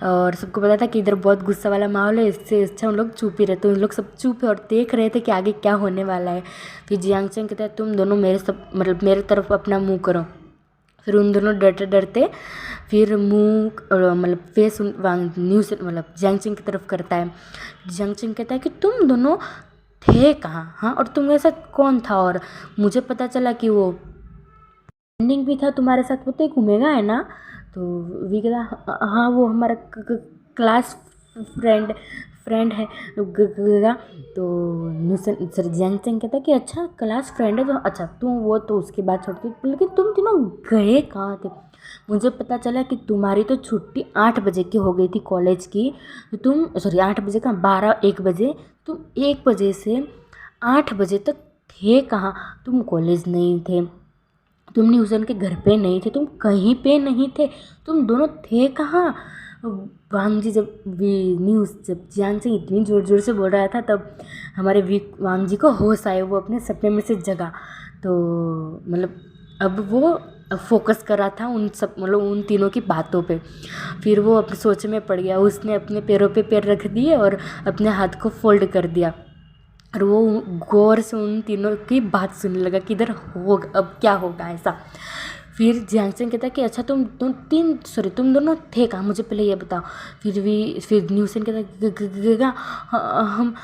और सबको पता था कि इधर बहुत गुस्सा वाला माहौल है, इससे अच्छा उन लोग चुप ही रहे। तो उन लोग सब चुप है और देख रहे थे कि आगे क्या होने वाला है। फिर जियांग चेन कहता है तुम दोनों मेरे तरफ अपना मुँह करो। फिर उन दोनों डरते डरते फिर मुँह मतलब फेस वांग न्यू से मतलब जियांग चेन की तरफ करता है। जियांग चेन कहता है कि तुम दोनों थे कहाँ, हाँ, और तुम ऐसा कौन था, और मुझे पता चला कि वो एंडिंग भी था तुम्हारे साथ, वो तो एक ओमेगा है ना। तो वी कहता हाँ वो हमारा क्लास फ्रेंड फ्रेंड है गगा। तो न्यूसन सर जियांग चेंग कहता कि अच्छा क्लास फ्रेंड है, तो अच्छा तुम वो तो उसकी बात छोड़ती, लेकिन तुम तीनों गए कहाँ थे। मुझे पता चला कि तुम्हारी तो छुट्टी 8 बजे की हो गई थी कॉलेज की, तो तुम सॉरी 8 बजे का 1 बजे, तुम 1 बजे से 8 बजे तक थे कहाँ। तुम कॉलेज नहीं थे, तुम न्यूसन के घर पे नहीं थे, तुम कहीं पे नहीं थे, तुम दोनों थे कहाँ। वांग जी जब जियांग सिंह इतनी ज़ोर ज़ोर से बोल रहा था, तब हमारे वांग जी को होश आए, वो अपने सपने में से जगा। तो मतलब अब वो फोकस कर रहा था उन सब मतलब उन तीनों की बातों पे। फिर वो अपने सोच में पड़ गया, उसने अपने पैरों पे पैर रख दिए और अपने हाथ को फोल्ड कर दिया, और वो गौर से उन तीनों की बात सुनने लगा कि इधर होगा अब क्या होगा ऐसा। फिर जियांग चेंग कहता है कि अच्छा तुम दोनों थे कहाँ, मुझे पहले ये बताओ। फिर न्यूसन कहता हम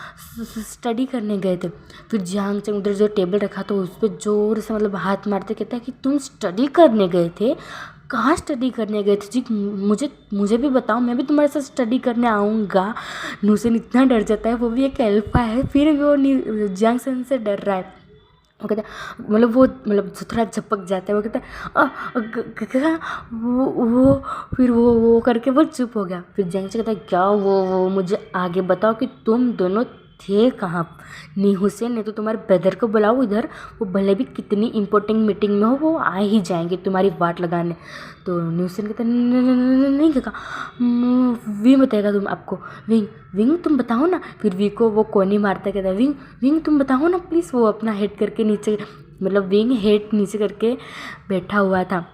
स्टडी करने गए थे। फिर जियांग चेंग उधर जो टेबल रखा तो उस पर जोर से मतलब हाथ मारते कहता है कि तुम स्टडी करने गए थे, कहाँ स्टडी करने गए थे जी, मुझे भी बताओ, मैं भी तुम्हारे साथ स्टडी करने आऊँगा। न्यूसन इतना डर जाता है, वो भी एक अल्फा है, फिर भी वो जियांग चेंग से डर रहा है। वो कहता है मतलब वो मतलब थोड़ा झपक जाता है, वो कहता है वो फिर वो करके वो चुप हो गया। फिर जियांग चेंग कहता है क्या वो मुझे आगे बताओ कि तुम दोनों थे कहाँ। नी हुसैन नहीं तो तुम्हारे ब्रदर को बुलाओ इधर, वो भले भी कितनी इंपॉर्टेंट मीटिंग में हो, वो आ ही जाएंगे तुम्हारी वाट लगाने। तो न्यूसन कहता नहीं कहा विंग बताएगा तुम आपको, विंग विंग तुम बताओ ना। फिर वी को वो कोनी मारता कहता है विंग विंग तुम बताओ ना प्लीज़। वो अपना हेड करके नीचे मतलब विंग हेड नीचे करके बैठा हुआ था,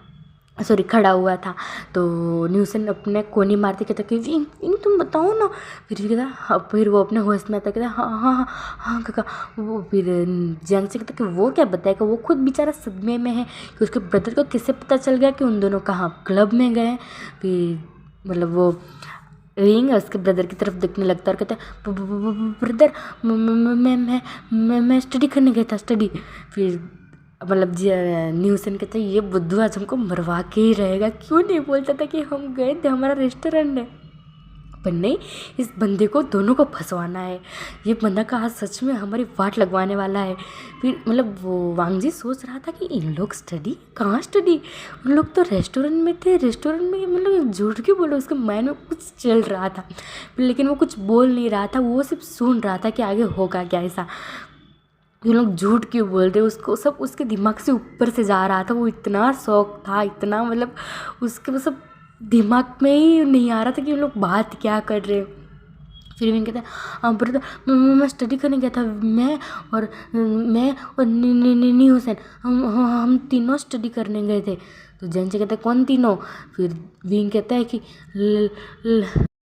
सॉरी खड़ा हुआ था। तो न्यूसन अपने कोनी मारते कहता कि विंग विंग तुम बताओ ना। फिर कहता फिर वो अपने होश में आता कहता हाँ हाँ हाँ हाँ काका। वो फिर जियांग से कहता कि वो क्या बताएगा, वो खुद बेचारा सदमे में है कि उसके ब्रदर को कैसे पता चल गया कि उन दोनों कहाँ क्लब में गए। फिर मतलब वो विंग उसके ब्रदर की तरफ देखने लगता है और कहता है ब्रदर मैं स्टडी करने गया था स्टडी। फिर मतलब न्यूसन कहते हैं ये बुद्धू आज हमको मरवा के ही रहेगा, क्यों नहीं बोलता था कि हम गए थे हमारा रेस्टोरेंट है। पर नहीं, इस बंदे को दोनों को फंसवाना है, ये बंदा का आज सच में हमारी वाट लगवाने वाला है। फिर मतलब वो वांग जी सोच रहा था कि इन लोग स्टडी कहाँ स्टडी, उन लोग तो रेस्टोरेंट में थे, रेस्टोरेंट में मतलब झूठ क्यों बोलो, उसके माइंड में कुछ चल रहा था लेकिन वो कुछ बोल नहीं रहा था, वो सिर्फ सुन रहा था कि आगे होगा क्या ऐसा। ये लोग झूठ क्यों बोलते, उसको सब उसके दिमाग से ऊपर से जा रहा था, वो इतना शौक था इतना मतलब उसके सब दिमाग में ही नहीं आ रहा था कि वो लोग बात क्या कर रहे। फिर भी कहता है हाँ ब्रदर मैं स्टडी करने गया था, मैं और नी हुसैन हम तीनों स्टडी करने गए थे। तो जैन से कहता है कौन तीनों। फिर विंग कहता है कि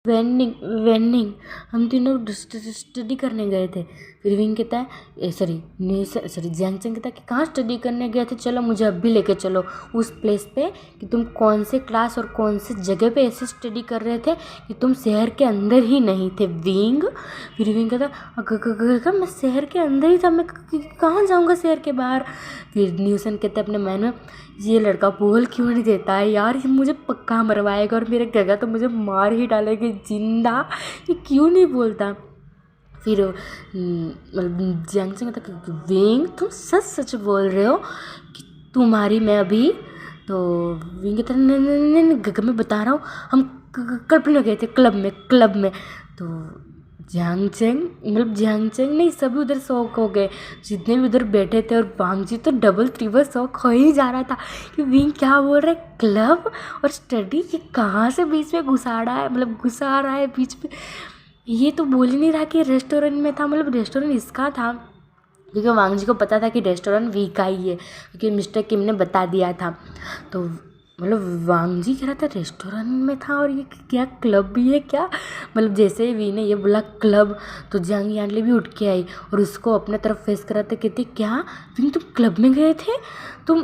वेनिंग हम तीनों स्टडी करने गए थे। फिर विंग कहता है सॉरी जियांग चेंग कहता है कि कहाँ स्टडी करने गए थे, चलो मुझे अब भी लेके चलो उस प्लेस पे कि तुम कौन से क्लास और कौन से जगह पे ऐसे स्टडी कर रहे थे कि तुम शहर के अंदर ही नहीं थे विंग। फिर विंग कहता मैं शहर के अंदर ही था, मैं कहाँ जाऊँगा शहर के बाहर। फिर न्यूसन कहते अपने मन में ये लड़का बोल क्यों नहीं देता है यार, ये मुझे पक्का मरवाएगा और मेरे गगा तो मुझे मार ही डालेगी जिंदा, ये क्यों नहीं बोलता। फिर मतलब जियांग चेंग कहता कि विंग तुम सच सच बोल रहे हो कि तुम्हारी मैं अभी। तो विंग कहता नहीं गगा मैं बता रहा हूँ, हम क्लब में गए थे क्लब में। तो जियांग चेंग नहीं सभी उधर शौक हो गए, जितने भी उधर बैठे थे, और वांग जी तो डबल ट्रिपल शौक हो ही जा रहा था कि विंग क्या बोल रहा है, क्लब और स्टडी ये कहाँ से बीच में घुसा रहा है बीच में। ये तो बोल ही नहीं रहा कि रेस्टोरेंट में था, मतलब रेस्टोरेंट इसका था, क्योंकि वांग जी को पता था कि रेस्टोरेंट वी का ही है, क्योंकि मिस्टर किम ने बता दिया था। तो मतलब वांग जी कह रहा था रेस्टोरेंट में था और ये क्या क्लब भी है क्या। मतलब जैसे ही वी ने ये बोला क्लब, तो जियांग यांडली भी उठ के आई और उसको अपने तरफ फेस कराते कहती क्या विंग तुम क्लब में गए थे, तुम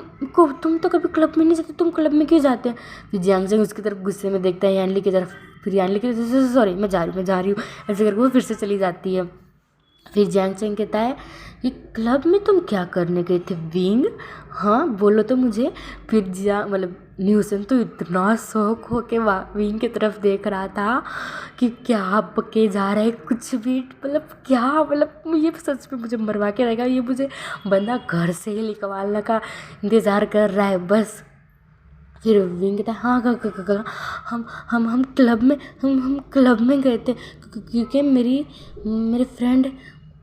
तो कभी क्लब में नहीं जाते, तुम क्लब में क्यों जाते हैं। फिर जियांग जंग उसकी तरफ गुस्से में देखता है यानली की तरफ, फिर यानली की तरफ सॉरी मैं जा रही हूँ ऐसे करके वो फिर से चली जाती है। फिर जियांग चेंग कहता है कि क्लब में तुम क्या करने गए थे विंग, हाँ बोलो तो मुझे। फिर मतलब न्यूसन तो इतना शौक हो के विंग की तरफ देख रहा था कि क्या पके जा रहा है कुछ भी, मतलब क्या, मतलब ये सच में मुझे मरवा के रहेगा, ये मुझे बंदा घर से ही निकलने का इंतज़ार कर रहा है बस। फिर विंग कहता है हाँ हम क्लब में हम क्लब में गए थे क्योंकि मेरी फ्रेंड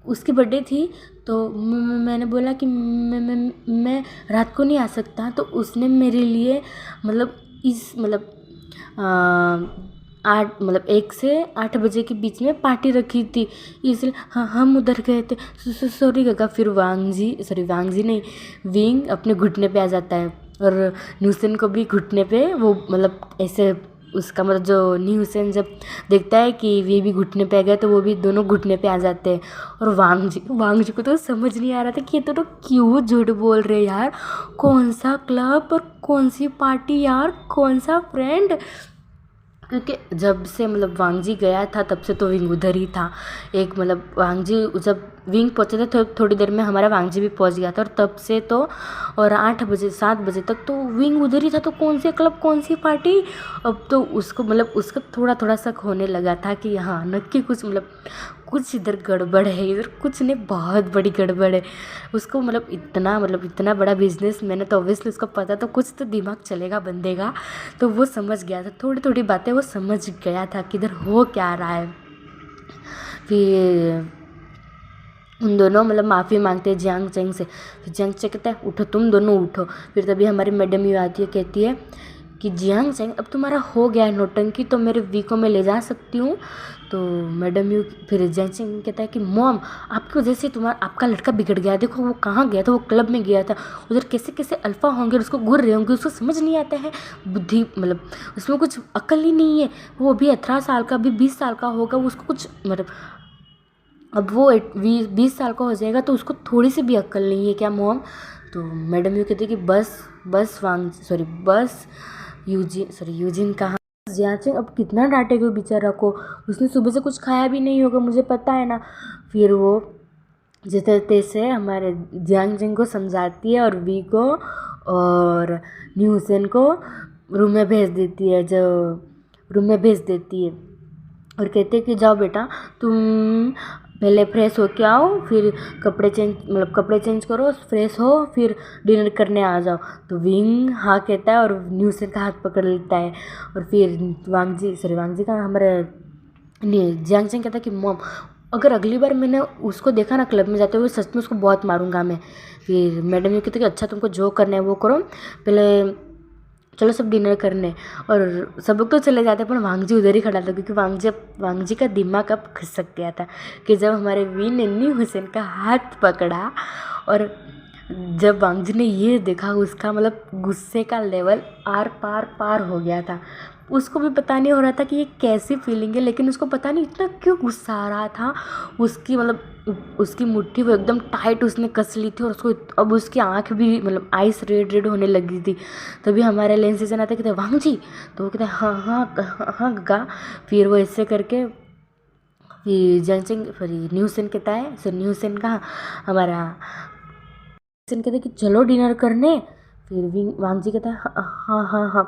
उसकी बर्थडे थी, तो मैंने बोला कि मैं रात को नहीं आ सकता, तो उसने मेरे लिए मतलब इस मतलब 8 मतलब 1 से 8 बजे के बीच में पार्टी रखी थी, इसलिए हाँ हम उधर गए थे। सॉरी काका। फिर वांग जी नहीं, विंग अपने घुटने पे आ जाता है और न्यूसन को भी घुटने पे वो मतलब ऐसे उसका मतलब जो न्यूसन जब देखता है कि वे भी घुटने पे आ गए तो वो भी दोनों घुटने पे आ जाते हैं। और वांग जी को तो समझ नहीं आ रहा था कि ये दोनों क्यों झूठ बोल रहे हैं यार, कौन सा क्लब और कौन सी पार्टी यार, कौन सा फ्रेंड। क्योंकि जब से मतलब वांग जी गया था तब से तो विंग उधर ही था। एक मतलब वांग जी जब विंग पहुँचे थे तो थोड़ी देर में हमारा वांग जी भी पहुँच गया था और तब से तो और 8 बजे 7 बजे तक तो विंग उधर ही था। तो कौन से क्लब कौन सी पार्टी, अब तो उसको मतलब उसका थोड़ा थोड़ा शक होने लगा था कि हाँ नक्की कुछ मतलब कुछ इधर गड़बड़ है, इधर कुछ नहीं बहुत बड़ी गड़बड़ है। उसको मतलब इतना बड़ा बिजनेस मैंने तो ऑब्वियसली उसको पता, तो कुछ तो दिमाग चलेगा बंदे का। तो वो समझ गया था, थोड़ी थोड़ी बातें वो समझ गया था कि इधर हो क्या रहा है। फिर उन दोनों मतलब माफ़ी मांगते हैं जियांग चेंग से। फिर जियांग चेंग कहता है उठो तुम दोनों उठो। फिर तभी हमारी मैडम यू आती है, कहती है कि जियांग चेंग अब तुम्हारा हो गया है नौटंकी, तो मेरे वी को मैं ले जा सकती हूँ। तो मैडम यू फिर जियांग चेंग कहता है कि मॉम आपकी वजह से आपका लड़का बिगड़ गया, देखो वो कहाँ गया था, वो क्लब में गया था, उधर कैसे कैसे अल्फा होंगे और उसको घूर रहे होंगे, उसको समझ नहीं आता है बुद्धि, मतलब उसमें कुछ अक्ल ही नहीं है। वो अभी 18 साल का, अभी 20 साल का होगा, वो उसको कुछ मतलब अब वो 20 साल का हो जाएगा तो उसको थोड़ी सी भी अक्ल नहीं है क्या मॉम। तो मैडम ये कहती है कि बस यूजिन कहाँ, जियांग अब कितना डांटेगा बेचारा को, उसने सुबह से कुछ खाया भी नहीं होगा मुझे पता है ना। फिर वो जिस तरीके से हमारे जियांग को समझाती है और वी को और न्यूसेन को रूम में भेज देती है और कहते हैं कि जाओ बेटा तुम पहले फ्रेश हो के आओ, फिर कपड़े चेंज करो, फ्रेश हो, फिर डिनर करने आ जाओ। तो विंग हाँ कहता है और न्यूसन का हाथ पकड़ लेता है। और फिर वांग जी का हमारे जियांग चेंग कहता है कि मॉम अगर अगली बार मैंने उसको देखा ना क्लब में जाते हुए सच में उसको बहुत मारूंगा मैं। फिर मैडम ये कहते कि अच्छा तुमको जो करना है वो करो, पहले चलो सब डिनर करने। और सब लोग तो चले जाते हैं पर वांग जी उधर ही खड़ा था, क्योंकि वांग जी का दिमाग अब खिसक गया था कि जब हमारे वी ने न्यू हुसैन का हाथ पकड़ा और जब वांग जी ने ये देखा उसका मतलब गुस्से का लेवल आर पार हो गया था। उसको भी पता नहीं हो रहा था कि ये कैसी फीलिंग है, लेकिन उसको पता नहीं इतना क्यों गुस्सा आ रहा था। उसकी मुट्ठी वो एकदम टाइट उसने कस ली थी और उसको अब उसकी आँख भी मतलब आइस रेड रेड होने लगी थी। तभी हमारे लेंस से आता कहते वांग जी, तो वो कहते हाँ गा। फिर वो ऐसे करके फिर जंगचिंग फिर न्यूसन कहता है, सर न्यूसन कहाँ हमारा न्यूसन कहते कि चलो डिनर करने। फिर वांग जी कहता है हाँ।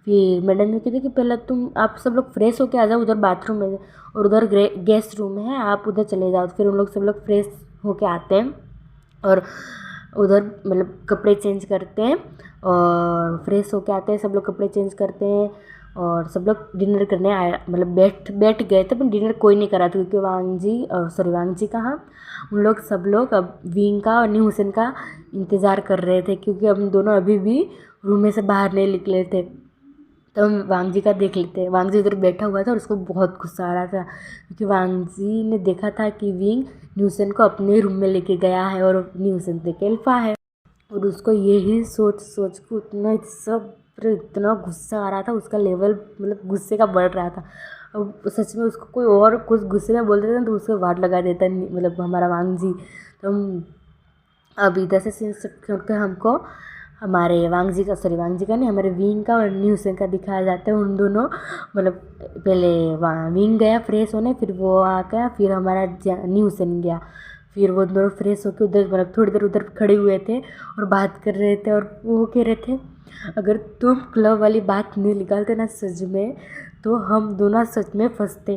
फिर मैडम ने कहते कि पहले आप सब लोग फ्रेश होके आ जाओ, उधर बाथरूम में और उधर गेस्ट रूम है, आप उधर चले जाओ। फिर उन लोग सब लोग फ्रेश होके आते हैं और उधर मतलब कपड़े चेंज करते हैं और फ्रेश होके आते हैं, सब लोग कपड़े चेंज करते हैं और सब लोग डिनर करने आए, मतलब बैठ गए थे, पर डिनर कोई नहीं करा था क्योंकि वांग जी कहाँ उन लोग सब लोग अब विंग का और न्यू हुसैन का इंतज़ार कर रहे थे, क्योंकि हम दोनों अभी भी रूम में से बाहर नहीं निकले थे। तो हम वांगजी का देख लेते हैं। वांगजी उधर बैठा हुआ था और उसको बहुत गुस्सा आ रहा था, क्योंकि वांगजी ने देखा था कि विंग न्यूसन को अपने रूम में लेके गया है और न्यूसन देख अल्फा है, और उसको यही सोच सोच के इतना गुस्सा आ रहा था, उसका लेवल मतलब गुस्से का बढ़ रहा था। अब सच में उसको कोई और कुछ गुस्से में बोल देता तो उसको वाट लगा देता मतलब हमारा वांगजी। तो हम अब इधर से सीन करके हमको हमारे वांगजी का नहीं, हमारे विंग का और न्यूसन का दिखाया जाता है। उन दोनों मतलब पहले विंग गया फ्रेश होने, फिर वो आ गया, फिर हमारा न्यूसन गया, फिर वो दोनों फ्रेश होकर उधर मतलब थोड़ी देर उधर खड़े हुए थे और बात कर रहे थे। और वो कह रहे थे अगर तुम क्लब वाली बात नहीं निकालते ना सच में, तो हम दोनों सच में फंसते।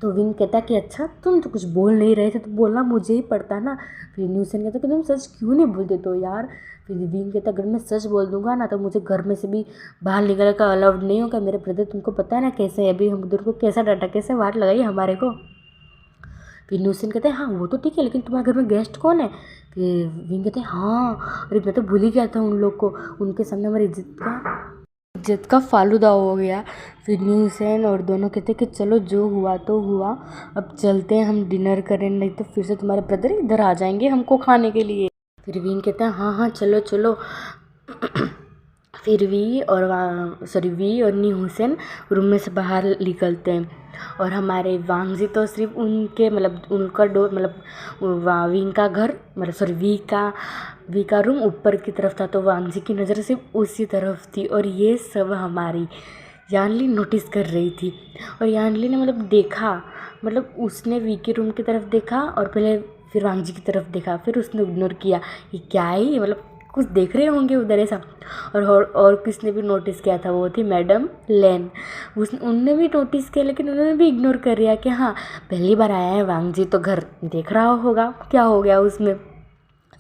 तो विंग कहता कि अच्छा तुम तो कुछ बोल नहीं रहे थे तो बोलना मुझे ही पड़ता ना। फिर न्यूसन कहता कि तुम सच क्यों नहीं बोलते तो यार। फिर विंग कहता अगर मैं सच बोल दूंगा ना तो मुझे घर में से भी बाहर निकलने का अलाउड नहीं होगा। मेरे ब्रदर तुमको पता है ना कैसे अभी हम उधर को कैसा डाटा कैसे वाट लगाई हमारे को। फिर न्यूसन कहते हैं हाँ वो तो ठीक है, लेकिन तुम्हारे घर में गेस्ट कौन है। फिर विंग कहते हैं हाँ अरे मैं तो भूल ही गया था उन लोग को, उनके सामने हमारी इज्जत का फालूदा हो गया। फिर न्यूसन और दोनों कहते कि चलो जो हुआ तो हुआ, अब चलते हैं हम डिनर करें, नहीं तो फिर से तुम्हारे ब्रदर इधर आ जाएंगे हमको खाने के लिए। फिर विंग कहते हैं हाँ हाँ चलो चलो। फिर वी और न्यूसन रूम में से बाहर निकलते हैं, और हमारे वांगजी तो सिर्फ उनके मतलब उनका विंग का घर मतलब वी का रूम ऊपर की तरफ था, तो वांगजी की नज़र सिर्फ उसी तरफ थी। और ये सब हमारी यानली नोटिस कर रही थी, और यानली ने मतलब देखा, मतलब उसने वी के रूम की तरफ देखा और पहले फिर वांगजी की तरफ देखा, फिर उसने इग्नोर किया ये क्या है ये मतलब कुछ देख रहे होंगे उधर ऐसा। और किसने भी नोटिस किया था वो थी मैडम लेन, उनने भी नोटिस किया, लेकिन उन्होंने भी इग्नोर कर दिया कि हाँ पहली बार आया है वांगजी तो घर देख रहा होगा क्या हो गया उसमें।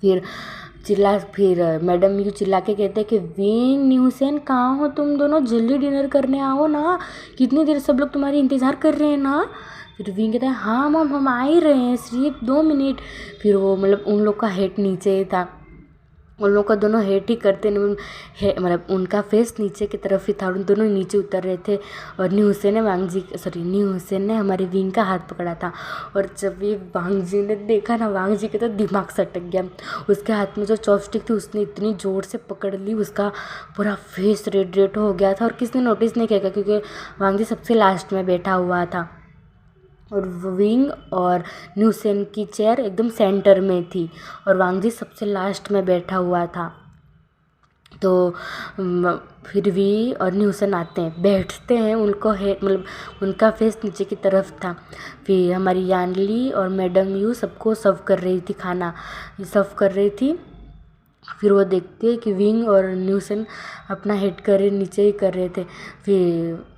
फिर मैडम यू चिल्ला के कहते कि विंग न्यूसन कहाँ हो तुम दोनों, जल्दी डिनर करने आओ ना, कितनी देर सब लोग तुम्हारी इंतज़ार कर रहे हैं ना। फिर विंग कहता है हाँ मम हम आ ही रहे हैं सिर्फ 2 मिनट। फिर वो मतलब उन लोग का हेड नीचे था, उन लोग का दोनों हेट ही करते मतलब उनका फेस नीचे की तरफ ही था, उन दोनों नीचे उतर रहे थे। और न्यूसन ने हमारे विंग का हाथ पकड़ा था, और जब ये वांगजी ने देखा ना, वांगजी का तो दिमाग सटक गया। उसके हाथ में जो चॉपस्टिक थी उसने इतनी ज़ोर से पकड़ ली, उसका पूरा फेस रेड रेड हो गया था। और किसने नोटिस नहीं किया क्योंकि वांगजी सबसे लास्ट में बैठा हुआ था, और विंग और न्यूसन की चेयर एकदम सेंटर में थी, और वांगजी सबसे लास्ट में बैठा हुआ था। तो फिर वी और न्यूसन आते हैं, बैठते हैं, उनको मतलब उनका फेस नीचे की तरफ था। फिर हमारी यानली और मैडम यू सबको सर्व कर रही थी, खाना सर्व कर रही थी। फिर वो देखते हैं कि विंग और न्यूसन अपना हेड कर नीचे ही कर रहे थे। फिर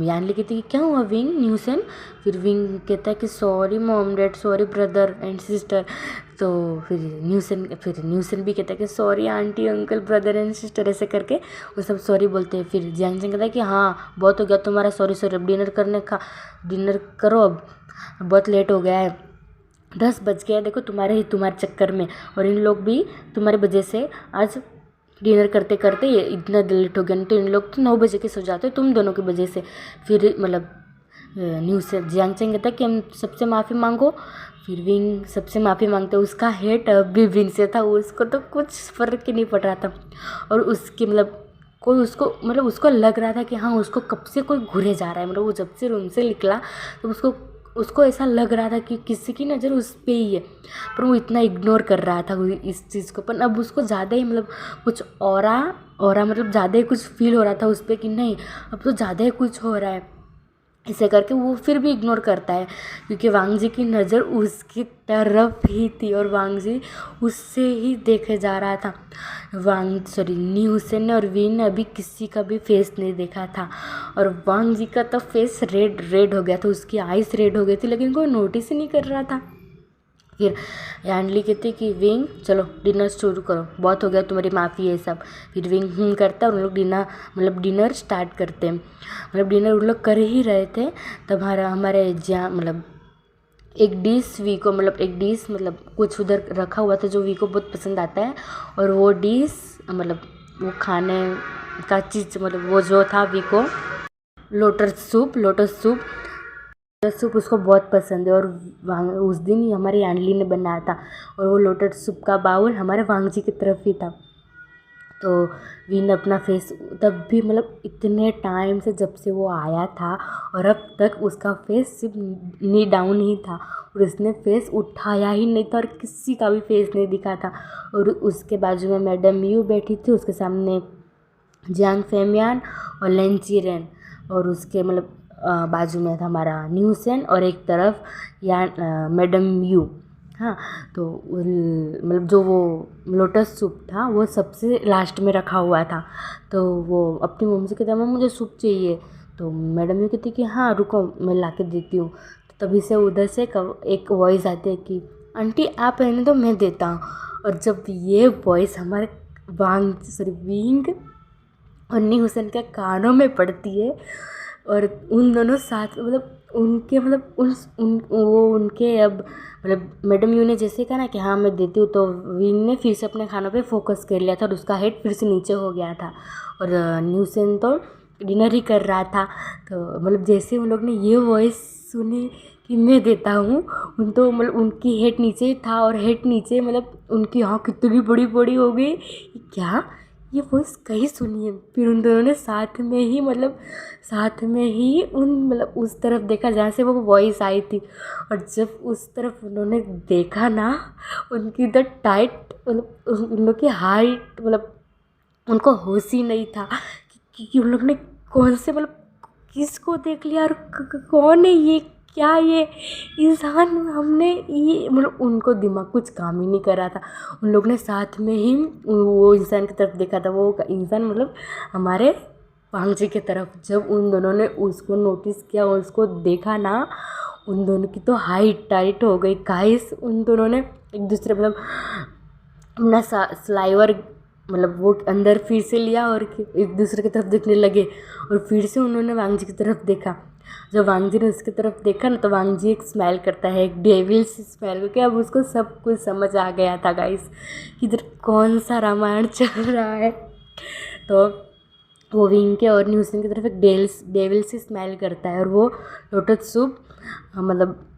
यानली कहती कि क्या हुआ विंग न्यूसन। फिर विंग कहता है कि sorry mom dad, sorry brother and sister. तो फिर न्यूसन भी कहता है कि sorry aunty uncle brother and sister, ऐसे करके वो सब सॉरी बोलते हैं। फिर जियांग कहता है कि हाँ बहुत हो गया तुम्हारा सॉरी सॉरी, अब डिनर करो, अब बहुत लेट हो गया है, 10 बज गया देखो तुम्हारे चक्कर में, और इन लोग भी तुम्हारी वजह से आज डिनर करते करते ये इतना लेट हो गया, नहीं तो इन लोग तो 9 बजे के सो जाते तुम दोनों की वजह से। फिर मतलब न्यूज़ से जियांग कहता है कि हम सबसे माफ़ी मांगो। फिर विंग सबसे माफ़ी मांगते, उसका हेट भी विंग से था, उसको तो कुछ फ़र्क ही नहीं पड़ रहा था। और उसकी मतलब उसको लग रहा था कि हाँ उसको कब से कोई घूरे जा रहा है, मतलब वो जब से रूम से निकला तो उसको ऐसा लग रहा था कि किसी की नज़र उस पर ही है, पर वो इतना इग्नोर कर रहा था इस चीज़ को। पर अब उसको ज़्यादा ही मतलब कुछ ऑरा मतलब ज़्यादा ही कुछ फील हो रहा था उस पर कि नहीं अब तो ज़्यादा ही कुछ हो रहा है, इसे करके वो फिर भी इग्नोर करता है, क्योंकि वांगजी की नज़र उसकी तरफ ही थी और वांगजी उससे ही देखे जा रहा था। न्यूसन और विन ने अभी किसी का भी फेस नहीं देखा था, और वांगजी का तो फेस रेड हो गया था, उसकी आइज़ रेड हो गई थी, लेकिन कोई नोटिस ही नहीं कर रहा था। फिर यानली कहती कि विंग चलो डिनर शुरू करो, बहुत हो गया तुम्हारी माफ़ी है सब। फिर विंग करता है और उन लोग डिनर स्टार्ट करते हैं। मतलब डिनर उन लोग कर ही रहे थे तब हमारे जहाँ मतलब एक डिश कुछ उधर रखा हुआ था जो वी को बहुत पसंद आता है, और वो डिश मतलब वो खाने का चीज़ मतलब वो जो था वी को लोटस सूप उसको बहुत पसंद है। और उस दिन ही हमारी आंटली ने बनाया था और वो लोटस सूप का बाउल हमारे वांग जी की तरफ ही था। तो वी ने अपना फेस तब भी मतलब इतने टाइम से जब से वो आया था और अब तक उसका फेस सिर्फ नी डाउन ही था और उसने फेस उठाया ही नहीं था और किसी का भी फेस नहीं दिखा था। और उसके बाजू में मैडम यू बैठी थी, उसके सामने जियांग फेमियान और लेन चिरेन और उसके मतलब बाजू में था हमारा न्यूसेन और एक तरफ मैडम यू। हाँ, तो मतलब जो वो लोटस सूप था वो सबसे लास्ट में रखा हुआ था। तो वो अपनी मम्मी से कहता, मम्मी मुझे सूप चाहिए। तो मैडम यू कहती कि हाँ रुको मैं ला के देती हूँ। तो तभी से उधर से एक वॉइस आती है कि आंटी आप रहने दो मैं देता हूँ। और जब ये वॉइस हमारे विंग और नी हुसैन के कानों में पड़ती है और उन दोनों साथ उनके अब मतलब मैडम यू ने जैसे कहा ना कि हाँ मैं देती हूँ, तो विंग ने फिर से अपने खानों पे फोकस कर लिया था और उसका हेड फिर से नीचे हो गया था और नी हुसैन तो डिनर ही कर रहा था। तो मतलब जैसे उन लोग ने ये वॉइस सुनी कि मैं देता हूँ, तो मतलब उनकी हेड नीचे ही था और हेड नीचे मतलब उनकी आँख कितनी बड़ी बड़ी हो गई, क्या ये वॉइस कहीं सुनी है। फिर उन दोनों ने साथ में ही मतलब उस तरफ देखा जहाँ से वो वॉइस आई थी। और जब उस तरफ उन्होंने देखा ना, उनकी इधर टाइट मतलब उन लोग की हाइट मतलब उनको होश ही नहीं था कि उन लोग ने कौन से मतलब किसको देख लिया और कौन है ये, क्या ये इंसान। हमने ये मतलब उनको दिमाग कुछ काम ही नहीं कर रहा था। उन लोग ने साथ में ही वो इंसान की तरफ देखा था, वो इंसान मतलब हमारे वांग जी की तरफ। जब उन दोनों ने उसको नोटिस किया और उसको देखा ना, उन दोनों की तो हाइट टाइट हो गई गाइस। उन दोनों ने एक दूसरे मतलब अपना स्लाइवर मतलब वो अंदर फिर से लिया और एक दूसरे की तरफ देखने लगे और फिर से उन्होंने वांग जी की तरफ देखा। जब वांग जी ने उसकी तरफ देखा ना, तो वांग जी एक स्माइल करता है, एक डेविल सी स्माइल करके। अब उसको सब कुछ समझ आ गया था गाइस कि इधर कौन सा रामायण चल रहा है। तो वो विंग के और न्यूसन की तरफ एक डेविल सी स्माइल करता है और वो लोटस सूप मतलब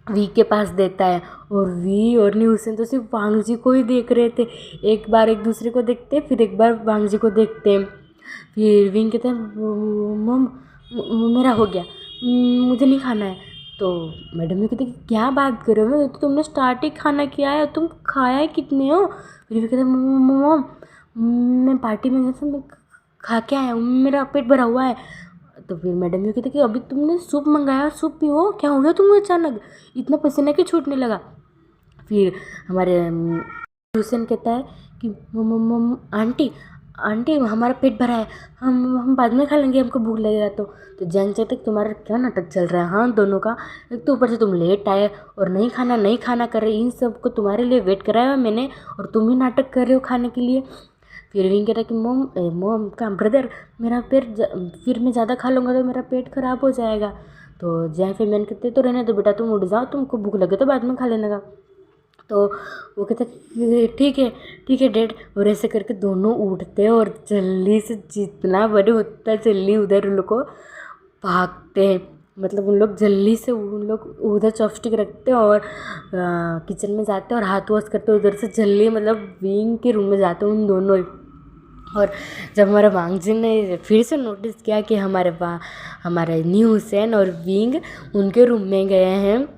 वी के पास देता है। और वी और न्यूसन तो सिर्फ वांग जी को ही देख रहे थे, एक बार एक दूसरे को देखते फिर एक बार वांग जी को देखते। फिर विंग कहते हैं मम मेरा हो गया, मुझे नहीं खाना है। तो मैडम ने कहते क्या बात कर रहे हो, तो तुमने स्टार्ट ही खाना किया है, तुम खाया कितने हो। फिर भी कहते मम मैं पार्टी में गया था, मैं खा के आया हूँ, मेरा पेट भरा हुआ है। तो फिर मैडम ये कहते कि अभी तुमने सूप मंगाया, सूप पियो, क्या हो गया तुमको अचानक, इतना पसीना क्यों छूटने लगा। फिर हमारे हुसैन कहता है कि आंटी हमारा पेट भरा है, हम बाद में खा लेंगे, हमको भूख लगेगा। तो जैन चेक तक तुम्हारा क्या नाटक चल रहा है हाँ दोनों का। एक तो ऊपर से तुम लेट आए और नहीं खाना कर रहे, इन सब को तुम्हारे लिए वेट कराया हुआ मैंने और तुम ही नाटक कर रहे हो खाने के लिए। फिर विंग कह रहा कि मोम का ब्रदर मेरा पेट फिर मैं ज़्यादा खा लूँगा तो मेरा पेट ख़राब हो जाएगा। तो जैन फिर मैंने कहते तो रहने दो बेटा, तुम उठ जाओ, तुमको भूख लगे तो बाद में खा लेने का। तो वो कहते ठीक है डैड। और ऐसे करके दोनों उठते और जल्दी से जितना बड़े उतना जल्दी उधर उन लोग को भागते हैं। मतलब उन लोग जल्दी से उन लोग उधर चॉपस्टिक रखते हैं और किचन में जाते हैं और हाथ वॉश करते हैं, उधर से जल्दी मतलब विंग के रूम में जाते हैं उन दोनों ही। और जब हमारे वांग जी ने फिर से नोटिस किया कि हमारे न्यू हुसैन और विंग उनके रूम में गए हैं,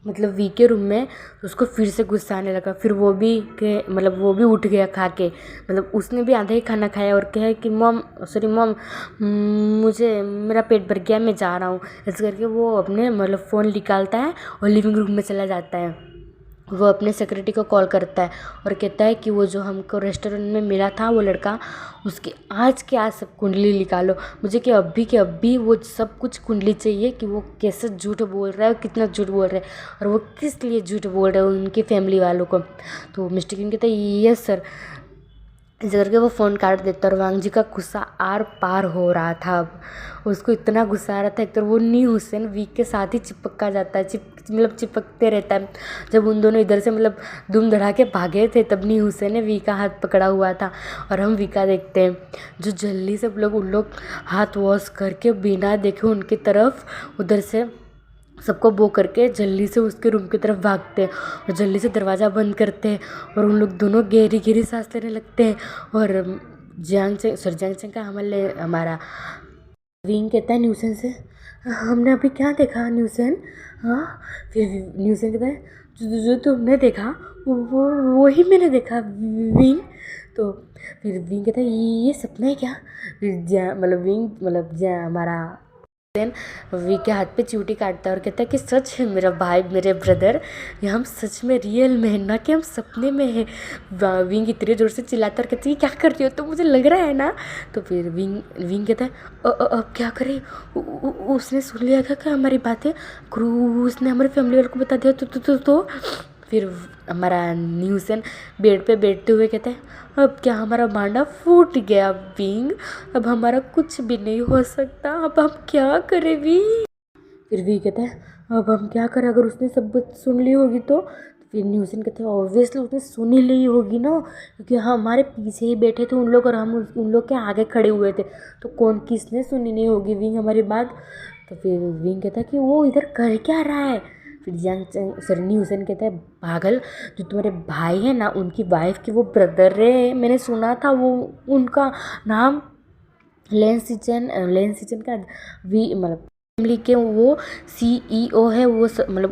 मतलब वी के रूम में, तो उसको फिर से गुस्सा आने लगा। फिर वो भी उठ गया खा के, मतलब उसने भी आधा ही खाना खाया और कहा कि मॉम मुझे मेरा पेट भर गया, मैं जा रहा हूँ। ऐसे करके वो अपने मतलब फ़ोन निकालता है और लिविंग रूम में चला जाता है। वो अपने सेक्रेटरी को कॉल करता है और कहता है कि वो जो हमको रेस्टोरेंट में मिला था वो लड़का, उसकी आज के आज सब कुंडली निकालो मुझे, कि अभी वो सब कुछ कुंडली चाहिए कि वो कैसे झूठ बोल रहा है और कितना झूठ बोल रहा है और वो किस लिए झूठ बोल रहा है उनकी फैमिली वालों को। तो मिस्टर किंग कहता है यस सर। ऐसे करके वो फ़ोन काट देता और वांग जी का गुस्सा आर पार हो रहा था। अब उसको इतना गुस्सा आ रहा था, एक तो वो न्यू हुसैन वी के साथ ही चिपका जाता है, चिपकते रहता है। जब उन दोनों इधर से धूम धड़ाके भागे थे तब न्यू हुसैन ने वी का हाथ पकड़ा हुआ था। और हम वी का देखते हैं जो जल्दी से उन लोग हाथ वॉश करके बिना देखे उनकी तरफ उधर से सबको बो करके जल्दी से उसके रूम की तरफ भागते हैं और जल्दी से दरवाज़ा बंद करते हैं और उन लोग दोनों गहरी गहरी सांस लेने लगते हैं। और जियांग चेंग का हमारा विंग कहता है न्यूसेन से, हमने अभी क्या देखा न्यूसेन? हाँ, फिर न्यूसेन कहता है जो तुमने देखा वो ही मैंने देखा विंग। तो फिर विंग कहता है ये सपना है क्या? फिर विंग हमारा देन वी के हाथ पे चींटी काटता है और कहता है कि सच है मेरा भाई, मेरे ब्रदर, ये हम सच में रियल में है, ना कि हम सपने में है। विंग इतने ज़ोर से चिल्लाता और कहती है क्या कर रही हो? तो मुझे लग रहा है ना। तो फिर विंग कहता है अब क्या करें? उसने सुन लिया क्या हमारी बातें? क्रूज ने हमारे फैमिली वालों को बता दिया तो फिर हमारा न्यूसन बेड पे बैठते हुए कहता है अब क्या हमारा भांडा फूट गया विंग, अब हमारा कुछ भी नहीं हो सकता, अब हम क्या करें विंग? फिर वी कहता है अब हम क्या करें, अगर उसने सब बात सुन ली होगी तो? फिर न्यूसन कहते हैं ऑब्वियसली उसने सुन ही ली होगी ना, क्योंकि हमारे पीछे ही बैठे थे उन लोग और हम उन लोग के आगे खड़े हुए थे, तो किसने सुनी नहीं होगी विंग हमारी बात? तो फिर विंग कहता है कि वो इधर कर क्या रहा है? फिर न्यूसन कहता है पागल, जो तुम्हारे भाई है ना उनकी वाइफ की वो ब्रदर है, मैंने सुना था वो उनका नाम लेंसिचन का फैमिली के वो CEO है, वो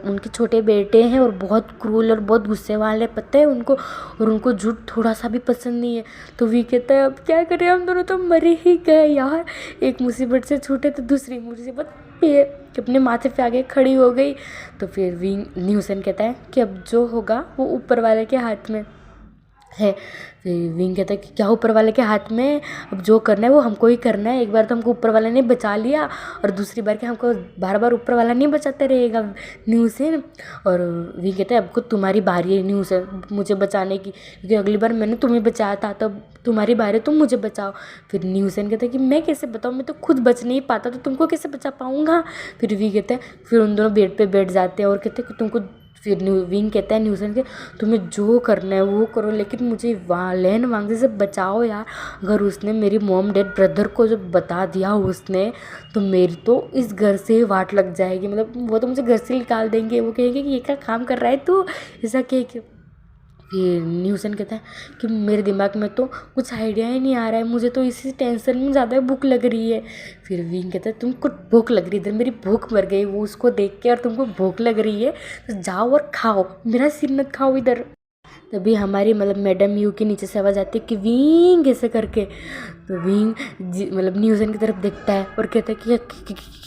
उनके छोटे बेटे हैं और बहुत क्रूल और बहुत गुस्से वाले पता है उनको, और उनको झूठ थोड़ा सा भी पसंद नहीं है। तो वी कहता है अब क्या करें, हम दोनों तो मरे ही गए यार, एक मुसीबत से छूटे तो दूसरी मुसीबत पे अपने माथे पे आगे खड़ी हो गई। तो फिर न्यूसन कहता है कि अब जो होगा वो ऊपर वाले के हाथ में है। फिर विंग कहता है कि क्या ऊपर वाले के हाथ में? अब जो करना है वो हमको ही करना है, एक बार तो हमको ऊपर वाले ने बचा लिया और दूसरी बार के हमको बार बार ऊपर वाला नहीं बचाते रहेगा न्यूसेन। और विंग कहता है अब को तुम्हारी बारी है न्यूसेन मुझे बचाने की, क्योंकि अगली बार मैंने तुम्हें बचाया था, तब तुम्हारी बारी है, तुम मुझे बचाओ। फिर न्यूसेन कहता है कि मैं कैसे बताऊँ, मैं तो खुद बच नहीं पाता तो तुमको कैसे बचा पाऊँगा? फिर वी कहता है, फिर उन दोनों बेड पर बैठ जाते हैं और कहते हैं कि तुमको, फिर विंग कहता है न्यूसन के तुम्हें जो करना है वो करो, लेकिन मुझे लेन वांग से बचाओ यार, अगर उसने मेरी मॉम डैड ब्रदर को जब बता दिया उसने तो मेरी तो इस घर से वाट लग जाएगी, वो तो मुझे घर से निकाल देंगे, वो कहेंगे कि ये क्या काम कर रहा है तू, ऐसा कह के। फिर न्यूसन कहता है कि मेरे दिमाग में तो कुछ आइडिया ही नहीं आ रहा है, मुझे तो इसी टेंशन में ज़्यादा भूख लग रही है। फिर विंग कहता है तुमको भूख लग रही है, इधर मेरी भूख मर गई वो उसको देख के, और तुमको भूख लग रही है तो जाओ और खाओ, मेरा सिर मत खाओ इधर। तभी हमारी मैडम यू के नीचे से आवाज़ आती है कि विंग ऐसे करके। तो विंग न्यूसन की तरफ देखता है और कहता है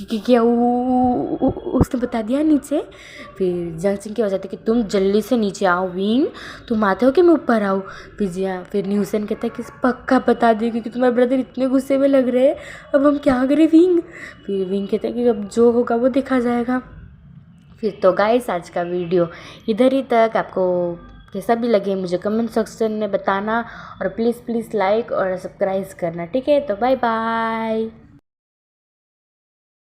कि क्या उसने बता दिया नीचे? फिर जंगसिंग की आवाज़ आती है कि तुम जल्दी से नीचे आओ विंग, तुम आते हो कि मैं ऊपर आऊँ? फिर न्यूसन कहता है कि पक्का बता दिए क्योंकि तुम्हारे ब्रदर इतने गुस्से में लग रहे हैं, अब हम क्या करें विंग? फिर विंग कहता है कि अब जो होगा वो देखा जाएगा। फिर तो गाइस आज का वीडियो इधर ही तक, आपको कैसा भी लगे मुझे कमेंट सेक्शन में बताना और प्लीज़ लाइक और सब्सक्राइब करना, ठीक है? तो बाय बाय।